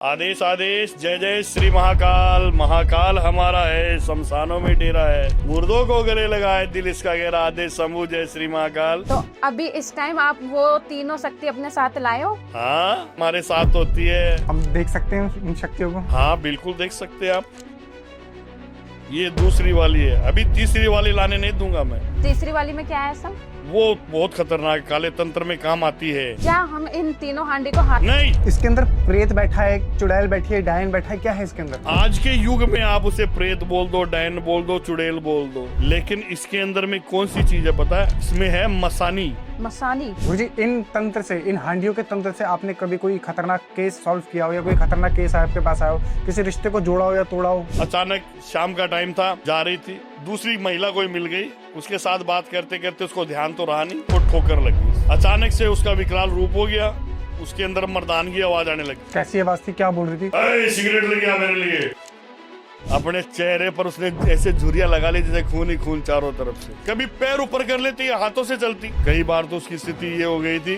आदेश आदेश जय जय श्री महाकाल। महाकाल हमारा है, शमशानों में डेरा है, मुर्दों को गले लगाए दिल इसका गहरा। आदेश शंभू जय श्री महाकाल। तो अभी इस टाइम आप वो तीनों शक्ति अपने साथ लाए हो? हाँ, हमारे साथ होती है। हम देख सकते हैं इन शक्तियों को? हाँ बिल्कुल देख सकते हैं आप। ये दूसरी वाली है, अभी तीसरी वाली लाने नहीं दूंगा मैं। तीसरी वाली में क्या है सब? वो बहुत खतरनाक, काले तंत्र में काम आती है। क्या हम इन तीनों हांडी को हाथ? नहीं, इसके अंदर प्रेत बैठा है, चुड़ैल बैठी है, डायन बैठा है, क्या है इसके अंदर? आज के युग में आप उसे प्रेत बोल दो, डायन बोल दो, चुड़ैल बोल दो, लेकिन इसके अंदर में कौन सी चीज है पता है? इसमें है मसानी। मसानी? गुरुजी, इन तंत्र से, इन हांडियों के तंत्र से आपने कभी कोई खतरनाक केस सॉल्व किया हो, या कोई खतरनाक केस आपके पास आया हो, किसी रिश्ते को जोड़ा हो या तोड़ा हो? अचानक शाम का टाइम था, जा रही थी, दूसरी महिला कोई मिल गई, उसके साथ बात करते करते उसको ध्यान तो रहा नहीं, वो ठोकर लगी। अचानक से उसका विकराल रूप हो गया, उसके अंदर मर्दानगी आवाज आने लगी। कैसी आवाज थी, क्या बोल रही थी? अरे सिगरेट लेके आ मेरे लिए। अपने चेहरे पर उसने ऐसे झुर्रियां लगा ली जैसे खून ही खून चारों तरफ से। कभी पैर ऊपर कर लेती है, हाथों से चलती। कई बार तो उसकी स्थिति ये हो गई थी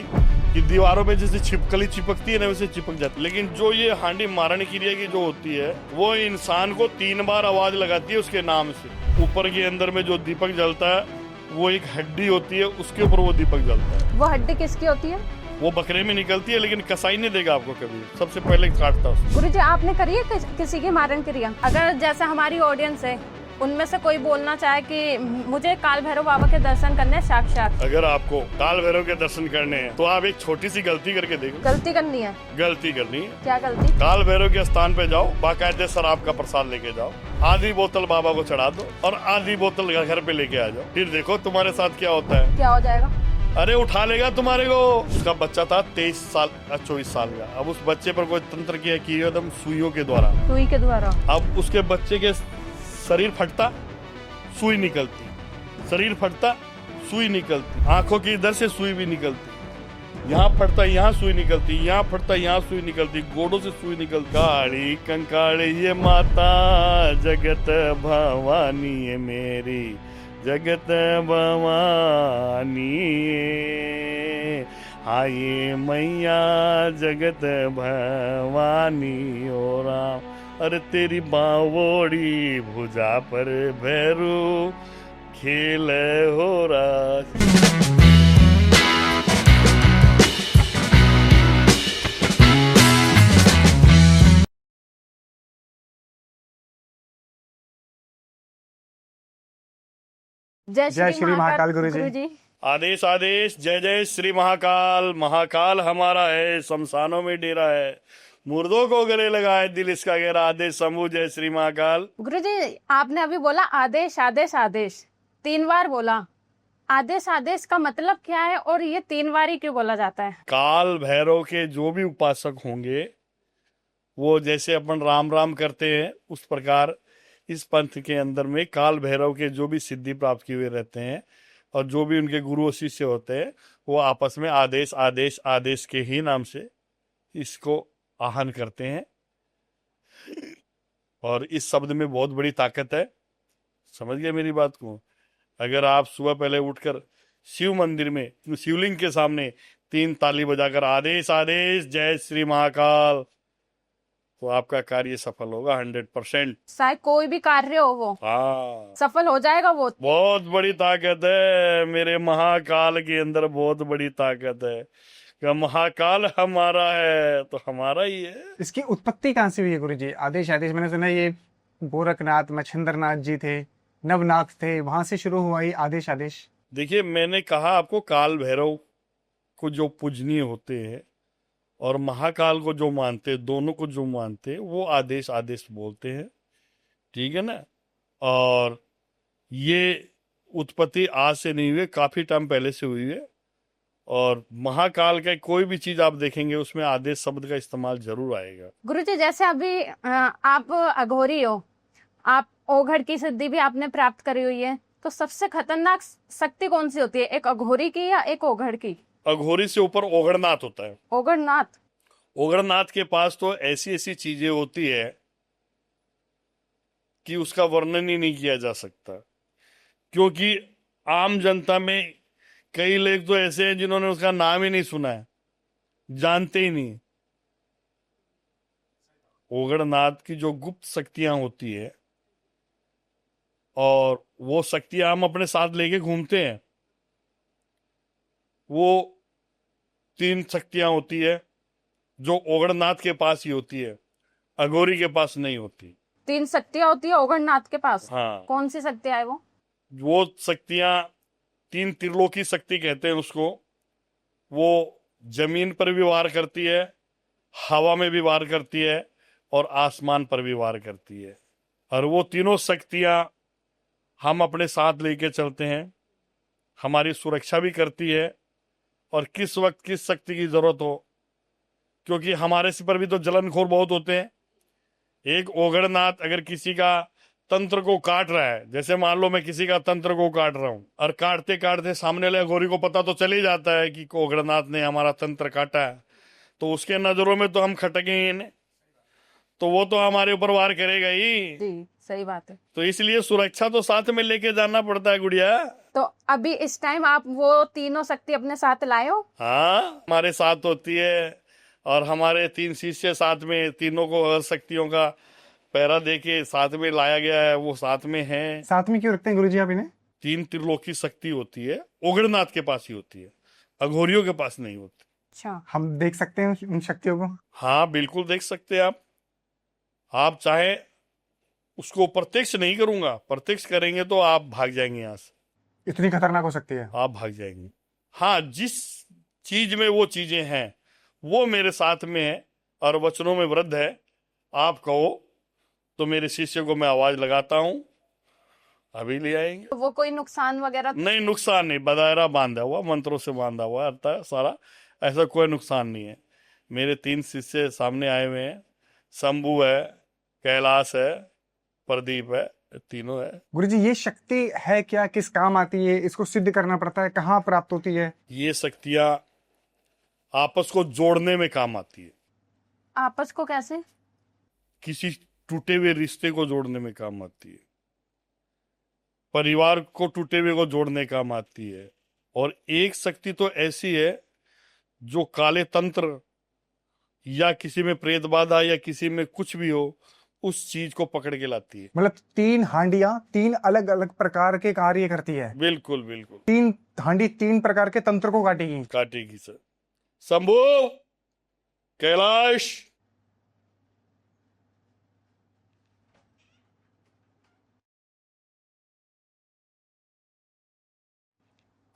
कि दीवारों पे जैसे छिपकली चिपकती है ना, वैसे चिपक जाती। लेकिन जो ये हांडी मारने क्रिया की जो होती है, वो इंसान को 3 बार आवाज लगाती है उसके नाम से। ऊपर के अंदर में जो दीपक जलता है, वो एक हड्डी होती है, उसके ऊपर वो दीपक जलता है। वो हड्डी किसकी होती है? वो बकरे में निकलती है, लेकिन कसाई नहीं देगा आपको कभी, सबसे पहले काटता उसको। गुरुजी, आपने करी है किसी की मारण क्रिया? अगर जैसे हमारी ऑडियंस है, उनमें से कोई बोलना चाहे कि मुझे काल भैरव बाबा के दर्शन करने हैं साक्षात। अगर आपको काल भैरव के दर्शन करने हैं तो आप एक छोटी सी गलती करके देखो। गलती करनी है? गलती करनी है। क्या गलती? काल भैरव के स्थान पे जाओ, बाकायदे शराब का प्रसाद लेके जाओ, आधी बोतल बाबा को चढ़ा दो और आधी बोतल घर पे लेके आ जाओ। फिर देखो तुम्हारे साथ क्या होता है। क्या हो जाएगा? अरे उठा लेगा तुम्हारे को। उसका बच्चा था 23 साल 24 साल का। अब उस बच्चे पर कोई तंत्र किया कि एकदम सुइयों के द्वारा। सुई के द्वारा? अब उसके बच्चे के शरीर फटता, सुई निकलती, शरीर फटता, सुई निकलती, आंखों की इधर से सुई भी निकलती, यहाँ फटता यहाँ सुई निकलती, यहाँ फटता यहाँ सुई निकलती, गोडों से सुई निकलती। काली कंकाड़ी ये माता जगत भवानी है मेरी, जगत भवानी आये मैया जगत भवानी ओ राम। अरे तेरी बावोड़ी भुजा पर भैरू खेल हो रहा। जय श्री महाकाल गुरुजी। आदेश आदेश जय जय श्री महाकाल। महाकाल हमारा है, शमशानों में डेरा है, मुर्दों को गले लगाए दिल इसका गहरा। आदेश शंभू जय श्री महाकाल। गुरुजी, आपने अभी बोला आदेश आदेश आदेश, 3 बार बोला। आदेश आदेश का मतलब क्या है और ये 3 बार ही क्यों बोला जाता है? काल भैरव के जो भी उपासक होंगे, वो जैसे अपन राम राम करते हैं, उस प्रकार इस पंथ के अंदर में काल भैरव के जो भी सिद्धि प्राप्त किए हुए रहते हैं और जो भी उनके गुरु शिष्य होते हैं, वो आपस में आदेश आदेश आदेश के ही नाम से इसको आह्वान करते हैं। और इस शब्द में बहुत बड़ी ताकत है, समझ गए मेरी बात को? अगर आप सुबह पहले उठकर शिव मंदिर में शिवलिंग के सामने 3 ताली बजाकर आदेश आदेश जय श्री महाकाल, तो आपका कार्य सफल होगा 100%। चाहे कोई भी कार्य हो वो हाँ, सफल हो जाएगा। वो बहुत बड़ी ताकत है मेरे महाकाल के अंदर, बहुत बड़ी ताकत है। कि महाकाल हमारा है तो हमारा ही है। इसकी उत्पत्ति कहाँ से हुई है गुरुजी? आदेश आदेश, मैंने सुना ये गोरखनाथ मच्छिंद्रनाथ जी थे, नवनाथ थे, वहां से शुरू हुआ ये आदेश आदेश। देखिए, मैंने कहा आपको काल भैरव को जो पूजनीय होते हैं और महाकाल को जो मानते हैं, दोनों को जो मानते हैं, वो आदेश आदेश बोलते हैं, ठीक है ना। और ये उत्पत्ति आज से नहीं हुई, काफी टाइम पहले से हुई है। और महाकाल का कोई भी चीज आप देखेंगे उसमें आदेश शब्द का इस्तेमाल जरूर आएगा। गुरुजी, जैसे अभी आप अघोरी हो, आप ओघड़ की सिद्धि भी आपने प्राप्त करी हुई है, तो सबसे खतरनाक शक्ति कौन सी होती है, एक अघोरी की या एक ओघड़ की? अघोरी से ऊपर ओघड़नाथ होता है। ओघड़नाथ? ओघड़नाथ के पास तो ऐसी ऐसी चीजें होती है कि उसका वर्णन ही नहीं किया जा सकता, क्योंकि आम जनता में कई लोग तो ऐसे हैं जिन्होंने उसका नाम ही नहीं सुना है, जानते ही नहीं। ओगड़नाथ की जो गुप्त शक्तियां होती है, और वो शक्तियां हम अपने साथ लेके घूमते हैं, वो 3 शक्तियां होती है जो ओगड़नाथ के पास ही होती है, अघोरी के पास नहीं होती। 3 शक्तियां होती है ओघड़नाथ के पास। हाँ, कौन सी शक्तियां है वो शक्तियां 3 त्रिलोकी शक्ति कहते हैं उसको। वो जमीन पर भी वार करती है, हवा में भी वार करती है, और आसमान पर भी वार करती है। और वो तीनों शक्तियां हम अपने साथ लेके चलते हैं, हमारी सुरक्षा भी करती है, और किस वक्त किस शक्ति की जरूरत हो, क्योंकि हमारे से पर भी तो जलनखोर बहुत होते हैं। एक ओगड़नाथ अगर किसी का तंत्र को काट रहा है, जैसे मान लो मैं किसी का तंत्र को काट रहा हूं, और काटते काटते सामने वाले अघोरी को पता तो चल ही जाता है कि ओगड़नाथ ने हमारा तंत्र काटा है, तो उसके नजरों में तो हम खटके ही नहीं, तो वो तो हमारे ऊपर वार करेगा ही। जी सही बात है। तो इसलिए सुरक्षा तो साथ में लेके जाना पड़ता है गुड़िया। तो अभी इस टाइम आप वो तीनों शक्ति अपने साथ लाए हो? हाँ, हमारे साथ होती है, और हमारे 3 शिष्य साथ में, तीनों को हर शक्तियों का पहरा देके साथ में लाया गया है, वो साथ में है। साथ में क्यों रखते हैं गुरुजी आप इन्हें? 3 त्रिलोकी शक्ति होती है, ओगड़नाथ के पास ही होती है, अघोरियों के पास नहीं होती। अच्छा, हम देख सकते हैं उन शक्तियों को? हाँ बिल्कुल देख सकते हैं आप चाहे उसको प्रत्यक्ष नहीं करूंगा, प्रत्यक्ष करेंगे तो आप भाग जाएंगे यहाँ से, इतनी खतरनाक हो सकती है? आप भाग जाएंगे। हाँ, जिस चीज में वो चीजें हैं वो मेरे साथ में है और वचनों में वृद्ध है। आप कहो तो मेरे शिष्य को मैं आवाज लगाता हूं, अभी ले आएंगे। तो वो कोई नुकसान वगैरह? नहीं, नुकसान नहीं, बदायरा बांधा हुआ, मंत्रों से बांधा हुआ आता है सारा, ऐसा कोई नुकसान नहीं है। मेरे 3 शिष्य सामने आए हुए हैं, शंभू है, कैलाश है, प्रदीप है, तीनों है। गुरुजी ये शक्ति है क्या, किस काम आती है, इसको सिद्ध करना पड़ता है, कहाँ प्राप्त होती है? ये शक्तियां आपस को जोड़ने में काम आती है, आपस को कैसे? किसी टूटे हुए रिश्ते को जोड़ने में काम आती है, परिवार को टूटे हुए को जोड़ने काम आती है। और एक शक्ति तो ऐसी है जो काले तंत्र या किसी में प्रेत बाधा या किसी में कुछ भी हो, उस चीज को पकड़ के लाती है। मतलब 3 हांडियां 3 अलग अलग प्रकार के कार्य करती है? बिल्कुल बिल्कुल। 3 हांडी 3 प्रकार के तंत्र को काटेगी? काटेगी सर। शंभू, कैलाश,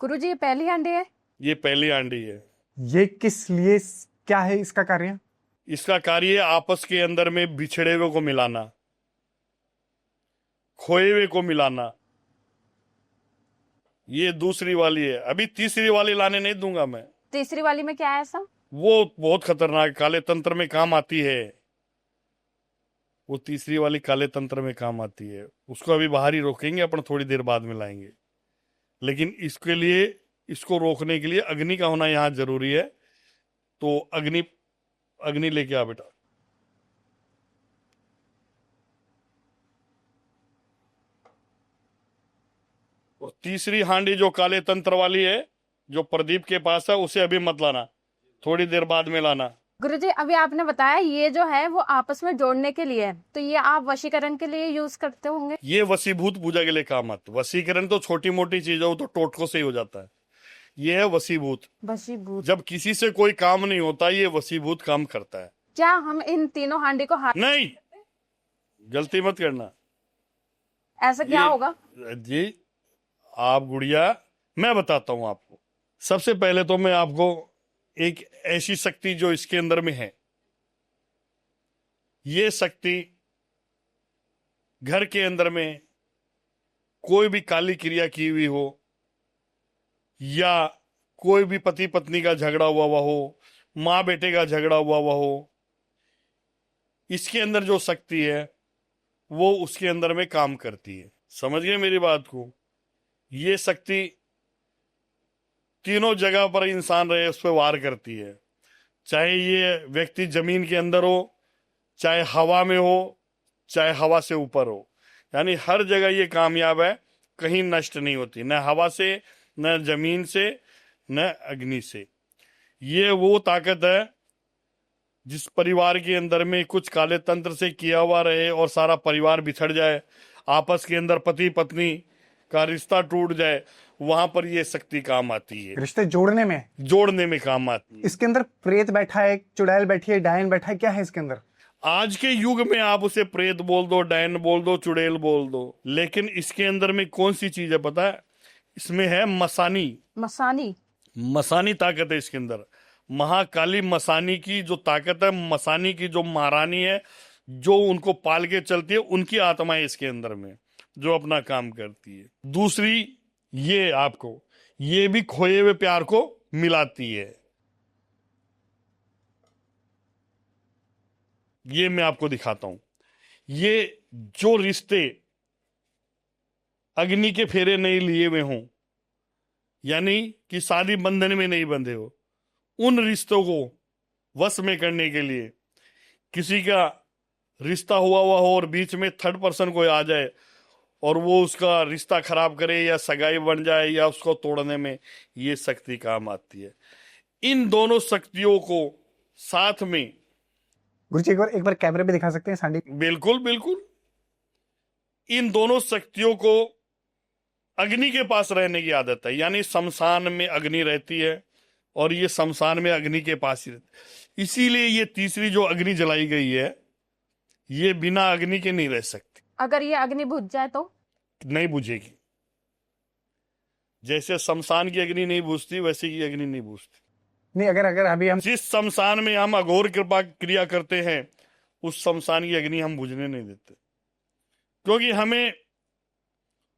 गुरुजी ये पहली हांडी है? ये पहली आंडी है। ये किस लिए, क्या है इसका कार्य? इसका कार्य आपस के अंदर में बिछड़े हुए को मिलाना, खोए हुए को मिलाना। ये दूसरी वाली है, अभी तीसरी वाली लाने नहीं दूंगा मैं। तीसरी वाली में क्या है ऐसा? वो बहुत खतरनाक, काले तंत्र में काम आती है। वो तीसरी वाली काले तंत्र में काम आती है, उसको अभी बाहर ही रोकेंगे अपन, थोड़ी देर बाद में लाएंगे। लेकिन इसके लिए, इसको रोकने के लिए अग्नि का होना यहाँ जरूरी है। तो अग्नि लेके आ बेटा। और तीसरी हांडी जो काले तंत्र वाली है, जो प्रदीप के पास है, उसे अभी मत लाना, थोड़ी देर बाद में लाना। गुरुजी अभी आपने बताया ये जो है वो आपस में जोड़ने के लिए है, तो ये आप वशीकरण के लिए यूज करते होंगे? ये वशीभूत पूजा के लिए काम आता है। वशीकरण तो छोटी मोटी चीज है, वो तो टोटकों से ही हो जाता है। ये है वशीभूत। वशीभूत। जब किसी से कोई काम नहीं होता, ये वशीभूत काम करता है। क्या हम इन तीनों हांडी को हाथ? नहीं, गलती मत करना। ऐसा क्या होगा? जी, आप गुड़िया, मैं बताता हूं आपको। सबसे पहले तो मैं आपको एक ऐसी शक्ति जो इसके अंदर में है, ये शक्ति घर के अंदर में कोई भी काली क्रिया की हुई हो, या कोई भी पति पत्नी का झगड़ा हुआ हो, माँ बेटे का झगड़ा हुआ हो, इसके अंदर जो शक्ति है वो उसके अंदर में काम करती है। समझ गए मेरी बात को? ये शक्ति तीनों जगह पर इंसान रहे उस पर वार करती है। चाहे ये व्यक्ति जमीन के अंदर हो, चाहे हवा में हो, चाहे हवा से ऊपर हो, यानी हर जगह ये कामयाब है, कहीं नष्ट नहीं होती, न हवा से, न जमीन से, न अग्नि से। ये वो ताकत है जिस परिवार के अंदर में कुछ काले तंत्र से किया हुआ रहे और सारा परिवार बिछड़ जाए, आपस के अंदर पति पत्नी का रिश्ता टूट जाए, वहां पर ये शक्ति काम आती है, रिश्ते जोड़ने में काम आती है। इसके अंदर प्रेत बैठा है, चुड़ैल बैठी है, डायन बैठा है, क्या है इसके अंदर? आज के युग में आप उसे प्रेत बोल दो, डायन बोल दो, चुड़ैल बोल दो, लेकिन इसके अंदर में कौन सी चीज है पता है? इसमें है मसानी ताकत है इसके अंदर। महाकाली मसानी की जो ताकत है, मसानी की जो महारानी है, जो उनको पाल के चलती है, उनकी आत्मा है इसके अंदर में जो अपना काम करती है। दूसरी ये आपको ये भी खोए हुए प्यार को मिलाती है। ये मैं आपको दिखाता हूं। ये जो रिश्ते अग्नि के फेरे नहीं लिए हुए हों, यानी कि शादी बंधन में नहीं बंधे हो, उन रिश्तों को वश में करने के लिए किसी का रिश्ता हुआ हो और बीच में थर्ड पर्सन कोई आ जाए और वो उसका रिश्ता खराब करे या सगाई बन जाए या उसको तोड़ने में ये शक्ति काम आती है। इन दोनों शक्तियों को साथ में गुरुजी एक बार कैमरे पे दिखा सकते हैं सांडी? बिल्कुल बिल्कुल। इन दोनों शक्तियों को अग्नि के पास रहने की आदत है, यानी शमशान में अग्नि रहती है और ये शमशान में अग्नि के पास ही रहती है। इसीलिए ये तीसरी जो अग्नि जलाई गई है, ये बिना अग्नि के नहीं रह सकती। अगर ये अग्नि बुझ जाए तो? नहीं बुझेगी। जैसे शमशान की अग्नि नहीं बुझती, वैसे की अग्नि नहीं बुझती। नहीं, अगर अभी हम जिस शमशान में हम अघोर कृपा क्रिया करते हैं, उस शमशान की अग्नि हम बुझने नहीं देते, क्योंकि हमें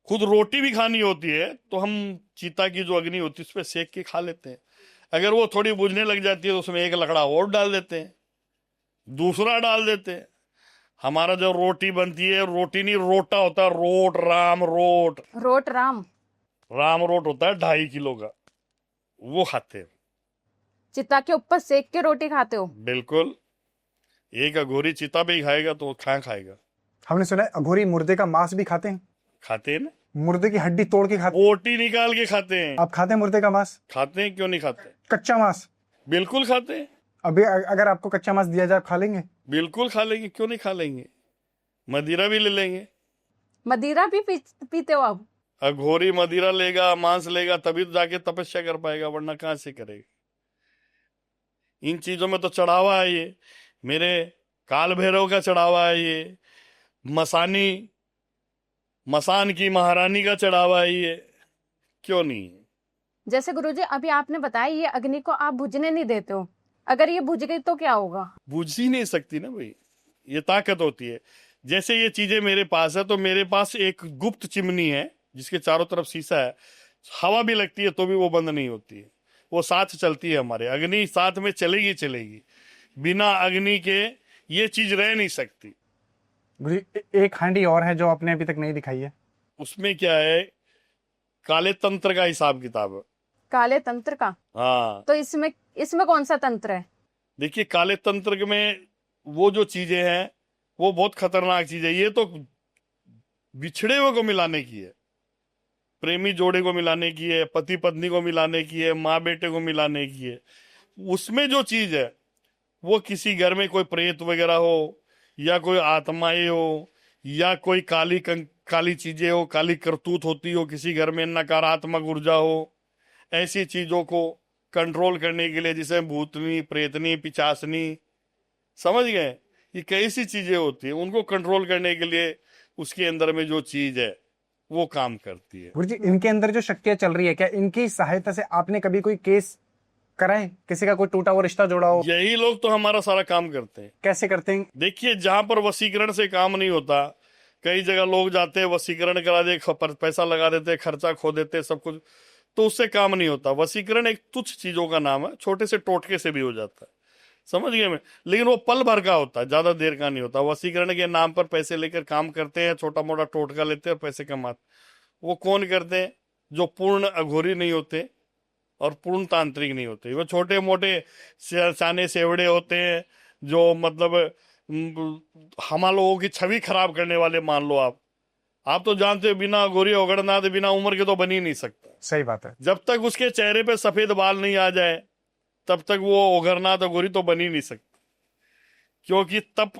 खुद रोटी भी खानी होती है तो हम चीता की जो अग्नि होती है उस पर सेक के खा लेते हैं। अगर वो थोड़ी बुझने लग जाती है तो उसमें एक लकड़ा और डाल देते हैं, दूसरा डाल देते हैं। हमारा जो रोटी बनती है, रोटी नहीं रोटा होता है, राम रोट होता है 2.5 किलो का, वो खाते हैं। चिता के ऊपर सेक के रोटी खाते हो? बिल्कुल। एक अघोरी चिता पे ही खाएगा तो खाएगा। हमने सुना है अघोरी मुर्दे का मांस भी खाते हैं ना, मुर्दे की हड्डी तोड़ के खाते हैं, बोटी निकाल के खाते हैं। आप खाते हैं मुर्दे का मांस? खाते हैं, क्यों नहीं खाते? कच्चा मांस? बिल्कुल खाते हैं। अभी अगर आपको कच्चा मांस दिया जाए, खा लेंगे? बिल्कुल खा लेंगे, क्यों नहीं खा लेंगे। मदिरा भी ले लेंगे। मदिरा भी पीते हो आप? अघोरी मदिरा लेगा, मांस लेगा, तभी तो जाके तपस्या कर पाएगा, वरना कहां से करेगा। इन चीजों में तो चढ़ावा है, ये मेरे काल भैरव का चढ़ावा है, ये मसान की महारानी का चढ़ावा है, ये क्यों नहीं। जैसे गुरुजी अभी आपने बताया ये अग्नि को आप बुझने नहीं देते हो, अगर ये बुझ गई तो क्या होगा? बुझ ही नहीं सकती ना भाई, ये ताकत होती है। जैसे ये चीजें मेरे पास है, तो मेरे पास एक गुप्त चिमनी है जिसके चारों तरफ शीशा है, हवा भी लगती है तो भी वो बंद नहीं होती है, वो साथ चलती है। हमारे अग्नि साथ में चलेगी। बिना अग्नि के ये चीज रह नहीं सकती। एक हांडी और है जो आपने अभी तक नहीं दिखाई है। उसमें क्या है, काले तंत्र का हिसाब किताब है। काले तंत्र का? हाँ। तो इसमें कौन सा तंत्र है? देखिए, काले तंत्र में वो जो चीजें हैं वो बहुत खतरनाक चीज है। ये तो बिछड़े हुए को मिलाने की है, प्रेमी जोड़े को मिलाने की है, पति पत्नी को मिलाने की है, माँ बेटे को मिलाने की है। उसमें जो चीज है वो किसी घर में कोई प्रेत वगैरह हो या कोई आत्माएं हो या कोई काली चीजें हो, काली करतूत होती हो, किसी घर में नकारात्मक ऊर्जा हो, ऐसी चीजों को कंट्रोल करने के लिए, जिसे भूतनी, प्रेतनी, पिचासनी, समझ गए, ये कैसी चीजें होती है, उनको कंट्रोल करने के लिए उसके अंदर में जो चीज है वो काम करती है। गुरुजी, इनके अंदर जो शक्तियां चल रही है, क्या इनकी सहायता से आपने कभी कोई केस कराए, किसी का कोई टूटा हुआ रिश्ता जोड़ा हो? यही लोग तो हमारा सारा काम करते हैं। कैसे करते हैं? देखिए, जहां पर वशीकरण से काम नहीं होता, कई जगह लोग जाते हैं, वशीकरण करा दे, पैसा लगा देते, खर्चा खो देते, सब कुछ, तो उससे काम नहीं होता। वशीकरण एक तुच्छ चीजों का नाम है, छोटे से टोटके से भी हो जाता है, समझ गए मैं, लेकिन वो पल भर का होता है, ज्यादा देर का नहीं होता। वशीकरण के नाम पर पैसे लेकर काम करते हैं, छोटा मोटा टोटका लेते हैं और पैसे कमाते। वो कौन करते हैं? जो पूर्ण अघोरी नहीं होते और पूर्ण तांत्रिक नहीं होते। वो छोटे मोटे साने सेवड़े होते हैं, जो मतलब हम लोगों की छवि खराब करने वाले। मान लो आप तो जानते हो, बिना अघोरी ओगड़नाथ बिना उम्र के तो बन ही नहीं सकता। सही बात है। जब तक उसके चेहरे पे सफेद बाल नहीं आ जाए तब तक वो ओगरनाथ अघोरी तो बन ही नहीं सकता। क्योंकि तप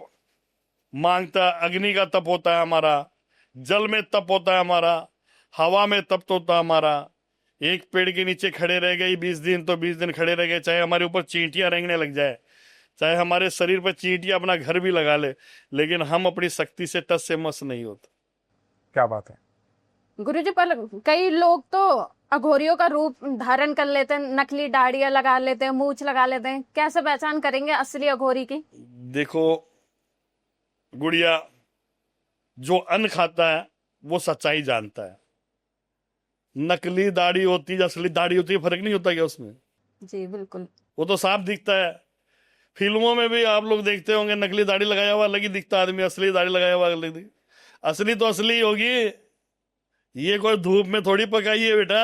मांगता है, अग्नि का तप होता है हमारा, जल में तप होता है हमारा, हवा में तप होता है हमारा। एक पेड़ के नीचे खड़े रह गए 20 दिन तो 20 दिन खड़े रह गए, चाहे हमारे ऊपर चींटियां रेंगने लग जाए, चाहे हमारे शरीर पर चींटियां अपना घर भी लगा ले, लेकिन हम अपनी शक्ति से टस से मस नहीं होते। क्या बात है। गुरुजी, पर कई लोग तो अघोरियों का रूप धारण कर लेते हैं, नकली दाढ़ियां लगा लेते हैं, मूछ लगा लेते हैं, कैसे पहचान करेंगे असली अघोरी की? देखो गुड़िया, जो अन्न खाता है वो सच्चाई जानता है। नकली दाढ़ी होती है, असली दाढ़ी होती है, फर्क नहीं होता क्या उसमें? जी बिल्कुल। वो तो साफ दिखता है। फिल्मों में भी आप लोग देखते होंगे, नकली दाढ़ी लगाया हुआ अलग ही दिखता आदमी, असली दाढ़ी लगाया हुआ अलग दिखता। असली तो असली ही होगी, ये कोई धूप में थोड़ी पकाई है बेटा,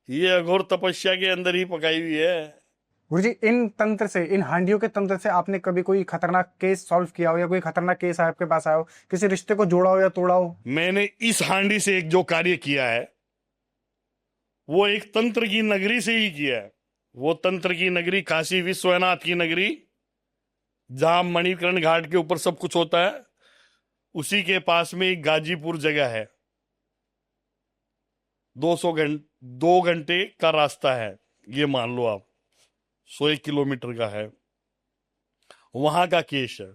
ये अघोर तपस्या के अंदर ही पकाई हुई है। गुरुजी, इन तंत्र से, इन हांडियों के तंत्र से आपने कभी कोई खतरनाक केस सॉल्व किया हो, या कोई खतरनाक केस आपके पास आया हो, किसी रिश्ते को जोड़ा हो या तोड़ा हो? मैंने इस हांडी से एक जो कार्य किया है वो एक तंत्र की नगरी से ही किया है। वो तंत्र की नगरी काशी विश्वनाथ की नगरी, जहां मणिकर्ण घाट के ऊपर सब कुछ होता है, उसी के पास में एक गाजीपुर जगह है। 2 घंटे का रास्ता है, ये मान लो आप, 100 किलोमीटर का है। वहां का केस है।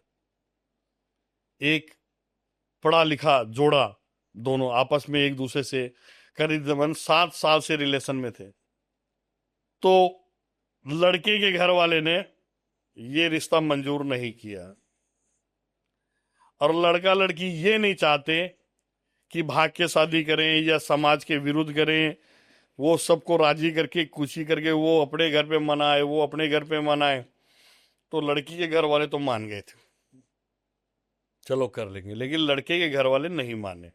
एक पढ़ा लिखा जोड़ा, दोनों आपस में एक दूसरे से करीबन 7 साल से रिलेशन में थे। तो लड़के के घर वाले ने ये रिश्ता मंजूर नहीं किया, और लड़का लड़की ये नहीं चाहते कि भाग के शादी करें या समाज के विरुद्ध करें। वो सबको राजी करके, खुशी करके वो अपने घर पे मनाए, वो अपने घर पे मनाए। तो लड़की के घर वाले तो मान गए थे, चलो कर लेंगे, लेकिन लड़के के घर वाले नहीं माने।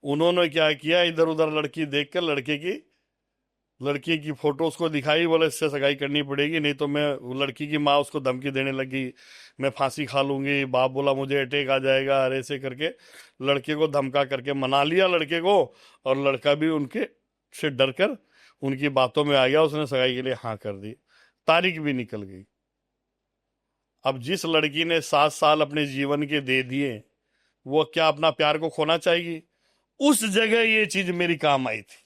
उन्होंने क्या किया, इधर उधर लड़की देखकर लड़की की फोटो उसको दिखाई, बोले इससे सगाई करनी पड़ेगी, नहीं तो मैं, लड़की की माँ उसको धमकी देने लगी, मैं फांसी खा लूंगी, बाप बोला मुझे अटैक आ जाएगा, अरे ऐसे करके लड़के को धमका करके मना लिया लड़के को। और लड़का भी उनके से डरकर उनकी बातों में आ गया, उसने सगाई के लिए हाँ कर दी। तारीख भी निकल गई। अब जिस लड़की ने 7 साल अपने जीवन के दे दिए, वो क्या अपना प्यार को खोना चाहेगी? उस जगह ये चीज मेरी काम आई थी।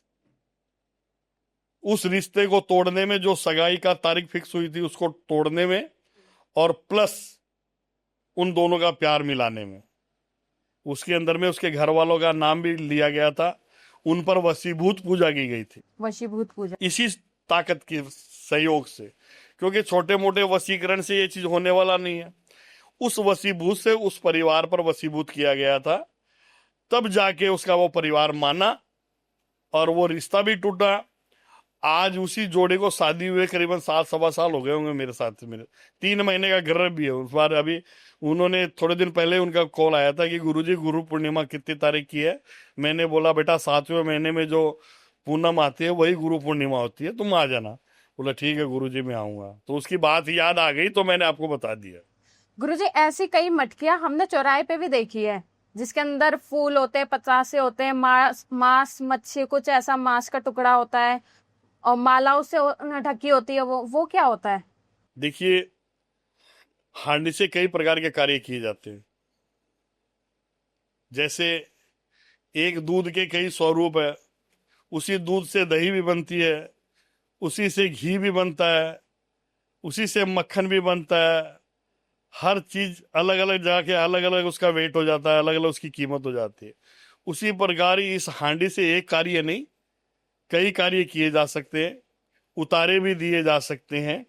उस रिश्ते को तोड़ने में, जो सगाई का तारीख फिक्स हुई थी उसको तोड़ने में, और प्लस उन दोनों का प्यार मिलाने में। उसके अंदर में उसके घर वालों का नाम भी लिया गया था, उन पर वशीभूत पूजा की गई थी। वशीभूत पूजा इसी ताकत के सहयोग से, क्योंकि छोटे मोटे वशीकरण से ये चीज होने वाला नहीं है। उस वशीभूत से उस परिवार पर वशीभूत किया गया था, तब जाके उसका वो परिवार माना और वो रिश्ता भी टूटा। आज उसी जोड़े को शादी हुए करीबन 7-सवा साल हो गए होंगे मेरे साथ। मेरे 3 महीने का गर्भ भी है उस बार। अभी उन्होंने थोड़े दिन पहले उनका कॉल आया था कि गुरुजी गुरु पूर्णिमा कितनी तारीख की है। मैंने बोला बेटा 7वें महीने में जो पूनम आती है वही गुरु पूर्णिमा होती है, तुम आ जाना। बोला ठीक है गुरुजी मैं आऊंगा। तो उसकी बात याद आ गई तो मैंने आपको बता दिया। गुरुजी, ऐसी कई मटकियां हमने चौराहे पे भी देखी है, जिसके अंदर फूल होते हैं, पतासे होते हैं, मांस मच्छी, कुछ ऐसा मांस का टुकड़ा होता है, और मालाओं से ढकी होती है। वो क्या होता है? देखिए, हांडी से कई प्रकार के कार्य किए जाते हैं। जैसे एक दूध के कई स्वरूप है, उसी दूध से दही भी बनती है, उसी से घी भी बनता है, उसी से मक्खन भी बनता है। हर चीज अलग अलग जगह के अलग अलग उसका वेट हो जाता है, अलग अलग उसकी कीमत हो जाती है। उसी प्रकार इस हांडी से एक कार्य नहीं, कई कार्य किए जा सकते हैं, उतारे भी दिए जा सकते हैं।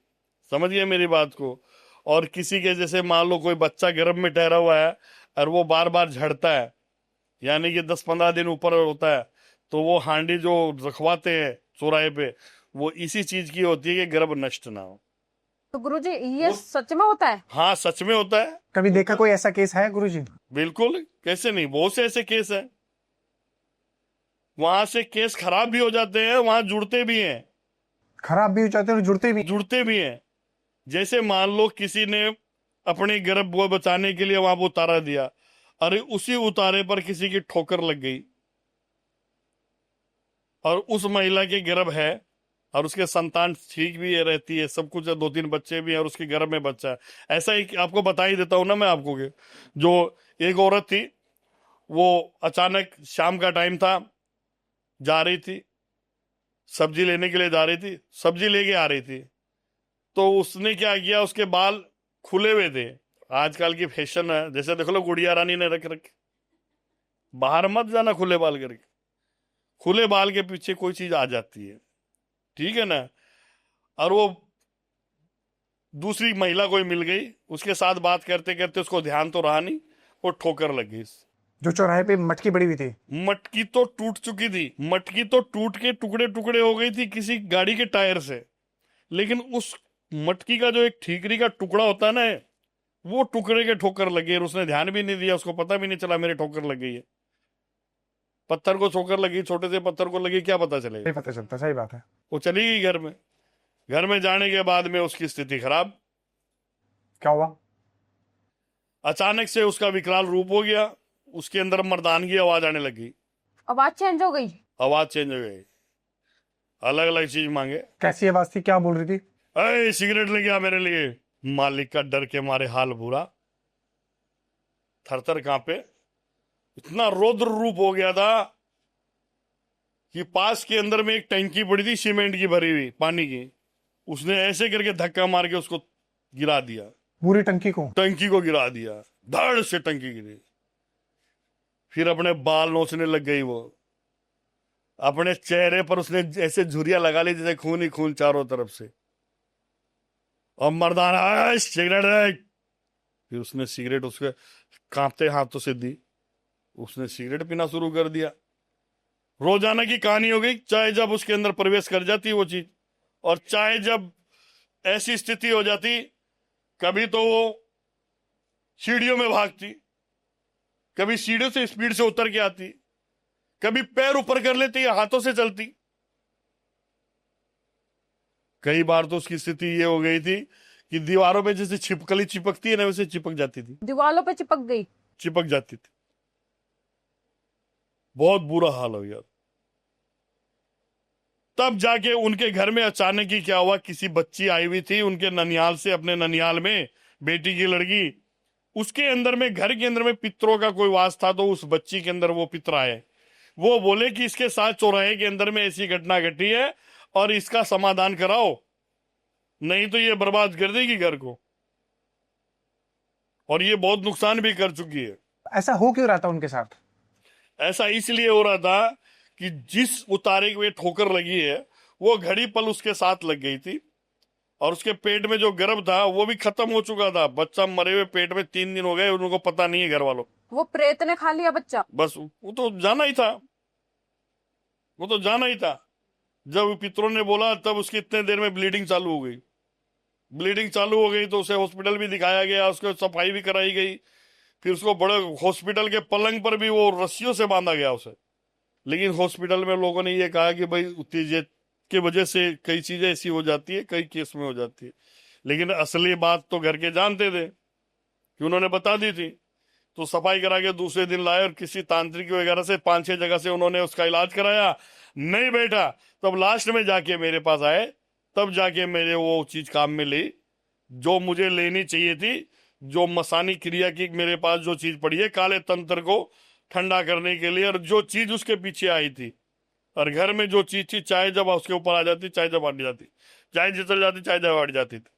समझिए मेरी बात को। और किसी के जैसे मान लो कोई बच्चा गर्भ में ठहरा हुआ है और वो बार बार झड़ता है, यानी कि 10-15 दिन ऊपर होता है, तो वो हांडी जो रखवाते हैं चौराहे पे, वो इसी चीज की होती है कि गर्भ नष्ट ना हो। तो गुरुजी, ये सच में होता है? हाँ, सच में होता है। कभी देखा कोई ऐसा केस है गुरुजी? बिल्कुल, कैसे नहीं, बहुत से ऐसे केस हैं। वहां से केस खराब भी हो जाते हैं, वहां जुड़ते भी हैं। खराब भी हो जाते हैं और जुड़ते भी हैं। जैसे मान लो किसी ने अपने गर्भ को बचाने के लिए वहां पर उतारा दिया, अरे उसी उतारे पर किसी की ठोकर लग गई और उस महिला के गर्भ है, और उसके संतान ठीक भी है, रहती है, सब कुछ है, 2-3 बच्चे भी हैं और उसके घर में बच्चा है। ऐसा ही आपको बता ही देता हूँ ना मैं आपको कि जो एक औरत थी, वो अचानक शाम का टाइम था, जा रही थी सब्जी लेने के लिए, जा रही थी सब्जी लेके आ रही थी, तो उसने क्या किया, उसके बाल खुले हुए थे। आजकल की फैशन है, जैसे देख लो गुड़िया रानी ने रख रखे, बाहर मत जाना खुले बाल करके, खुले बाल के पीछे कोई चीज आ जाती है, ठीक है ना। और वो दूसरी महिला कोई मिल गई, उसके साथ बात करते करते उसको ध्यान तो रहा नहीं, वो ठोकर लग गई। जो चौराहे पे मटकी बड़ी हुई थी, मटकी तो टूट चुकी थी, मटकी तो टूट के टुकड़े टुकड़े हो गई थी किसी गाड़ी के टायर से, लेकिन उस मटकी का जो एक ठीकरी का टुकड़ा होता है ना, वो टुकड़े के ठोकर लगे और उसने ध्यान भी नहीं दिया, उसको पता भी नहीं चला मेरे ठोकर लग गई है। पत्थर को ठोकर लगी, छोटे से पत्थर को लगी, क्या पता चलेगा। नहीं पता चलता, सही बात है। वो चली गई घर में। घर में जाने के बाद में उसकी स्थिति खराब, क्या हुआ? अचानक से उसका विकराल रूप हो गया, उसके अंदर मर्दानगी की आवाज आने लगी, आवाज चेंज हो गई। आवाज चेंज हो गई, अलग अलग चीज मांगे। कैसी आवाज थी, क्या बोल रही थी? अरे सिगरेट लेके आ मेरे लिए। मालिक का डर के मारे हाल बुरा, थरथर कांपे, इतना रौद्र रूप हो गया था कि पास के अंदर में एक टंकी पड़ी थी सीमेंट की भरी हुई पानी की, उसने ऐसे करके धक्का मार के उसको गिरा दिया, पूरी टंकी को? टंकी को गिरा दिया, धड़ से टंकी गिरी। फिर अपने बाल नोचने लग गई वो, अपने चेहरे पर उसने ऐसे झुर्रियां लगा ली जैसे खून ही खून चारों तरफ से। और मर्दाना सिगरेट है। फिर उसने सिगरेट उसके कांपते हाथों से दी, उसने सिगरेट पीना शुरू कर दिया। रोजाना की कहानी हो गई, चाहे जब उसके अंदर प्रवेश कर जाती वो चीज, और चाहे जब ऐसी स्थिति हो जाती, कभी तो वो सीढ़ियों में भागती, कभी सीढ़ियों से स्पीड से उतर के आती, कभी पैर ऊपर कर लेती या हाथों से चलती। कई बार तो उसकी स्थिति ये हो गई थी कि दीवारों पे जैसे छिपकली चिपकती है ना, वैसे चिपक जाती थी, दीवारों पे चिपक गई। चिपक जाती थी। बहुत बुरा हाल हो गया। तब जाके उनके घर में अचानक ही क्या हुआ, किसी बच्ची आई हुई थी उनके ननियाल से, अपने ननियाल में बेटी की लड़की, उसके अंदर में घर के अंदर में पितरों का कोई वास था, तो उस बच्ची के अंदर वो पितर आए, वो बोले कि इसके साथ चौराहे के अंदर में ऐसी घटना घटी है और इसका समाधान कराओ, नहीं तो ये बर्बाद कर देगी घर को, और ये बहुत नुकसान भी कर चुकी है। ऐसा हो क्यों रहा था उनके साथ? ऐसा इसलिए हो रहा था कि जिस उतारे को ये ठोकर लगी है, वो घड़ी पल उसके साथ लग गई थी, और उसके पेट में जो गर्भ था वो भी खत्म हो चुका था। बच्चा मरे हुए पेट में 3 दिन हो गए, उनको पता नहीं है घर वालों। वो प्रेत ने खा लिया बच्चा। बस वो तो जाना ही था, वो तो जाना ही था। जब पितरों ने बोला तब उसकी इतने देर में ब्लीडिंग चालू हो गई। ब्लीडिंग चालू हो गई तो उसे हॉस्पिटल भी दिखाया गया, उसको सफाई भी कराई गई, फिर उसको बड़े हॉस्पिटल के पलंग पर भी वो रस्सियों से बांधा गया उसे। लेकिन हॉस्पिटल में लोगों ने ये कहा कि भाई उत्तेजित की वजह से कई चीजें ऐसी हो जाती है, कई केस में हो जाती है। लेकिन असली बात तो घर के जानते थे कि उन्होंने बता दी थी। तो सफाई करा के दूसरे दिन लाए और किसी तांत्रिक वगैरह से 5-6 जगह से उन्होंने उसका इलाज कराया, नहीं बैठा। तब लास्ट में जाके मेरे पास आए, तब जाके मेरे वो चीज काम में ली जो मुझे लेनी चाहिए थी। जो मसानी क्रिया की मेरे पास जो चीज पड़ी है, काले तंत्र को ठंडा करने के लिए, और जो चीज उसके पीछे आई थी, और घर में जो चीज थी, चाहे जब उसके ऊपर आ जाती, चाहे जब हट जाती, चाहे जिसल जाती, चाहे जब हट जाती थी।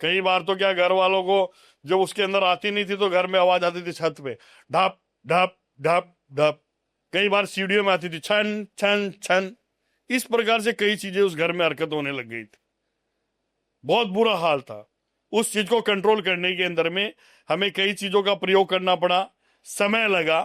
कई बार तो क्या, घर वालों को जब उसके अंदर आती नहीं थी तो घर में आवाज आती थी छत पे, ढप ढप ढप ढप। कई बार सीढ़ियों में आती थी, छन छन छन। इस प्रकार से कई चीजें उस घर में हरकत होने लग गई थी। बहुत बुरा हाल था। उस चीज को कंट्रोल करने के अंदर में हमें कई चीजों का प्रयोग करना पड़ा, समय लगा,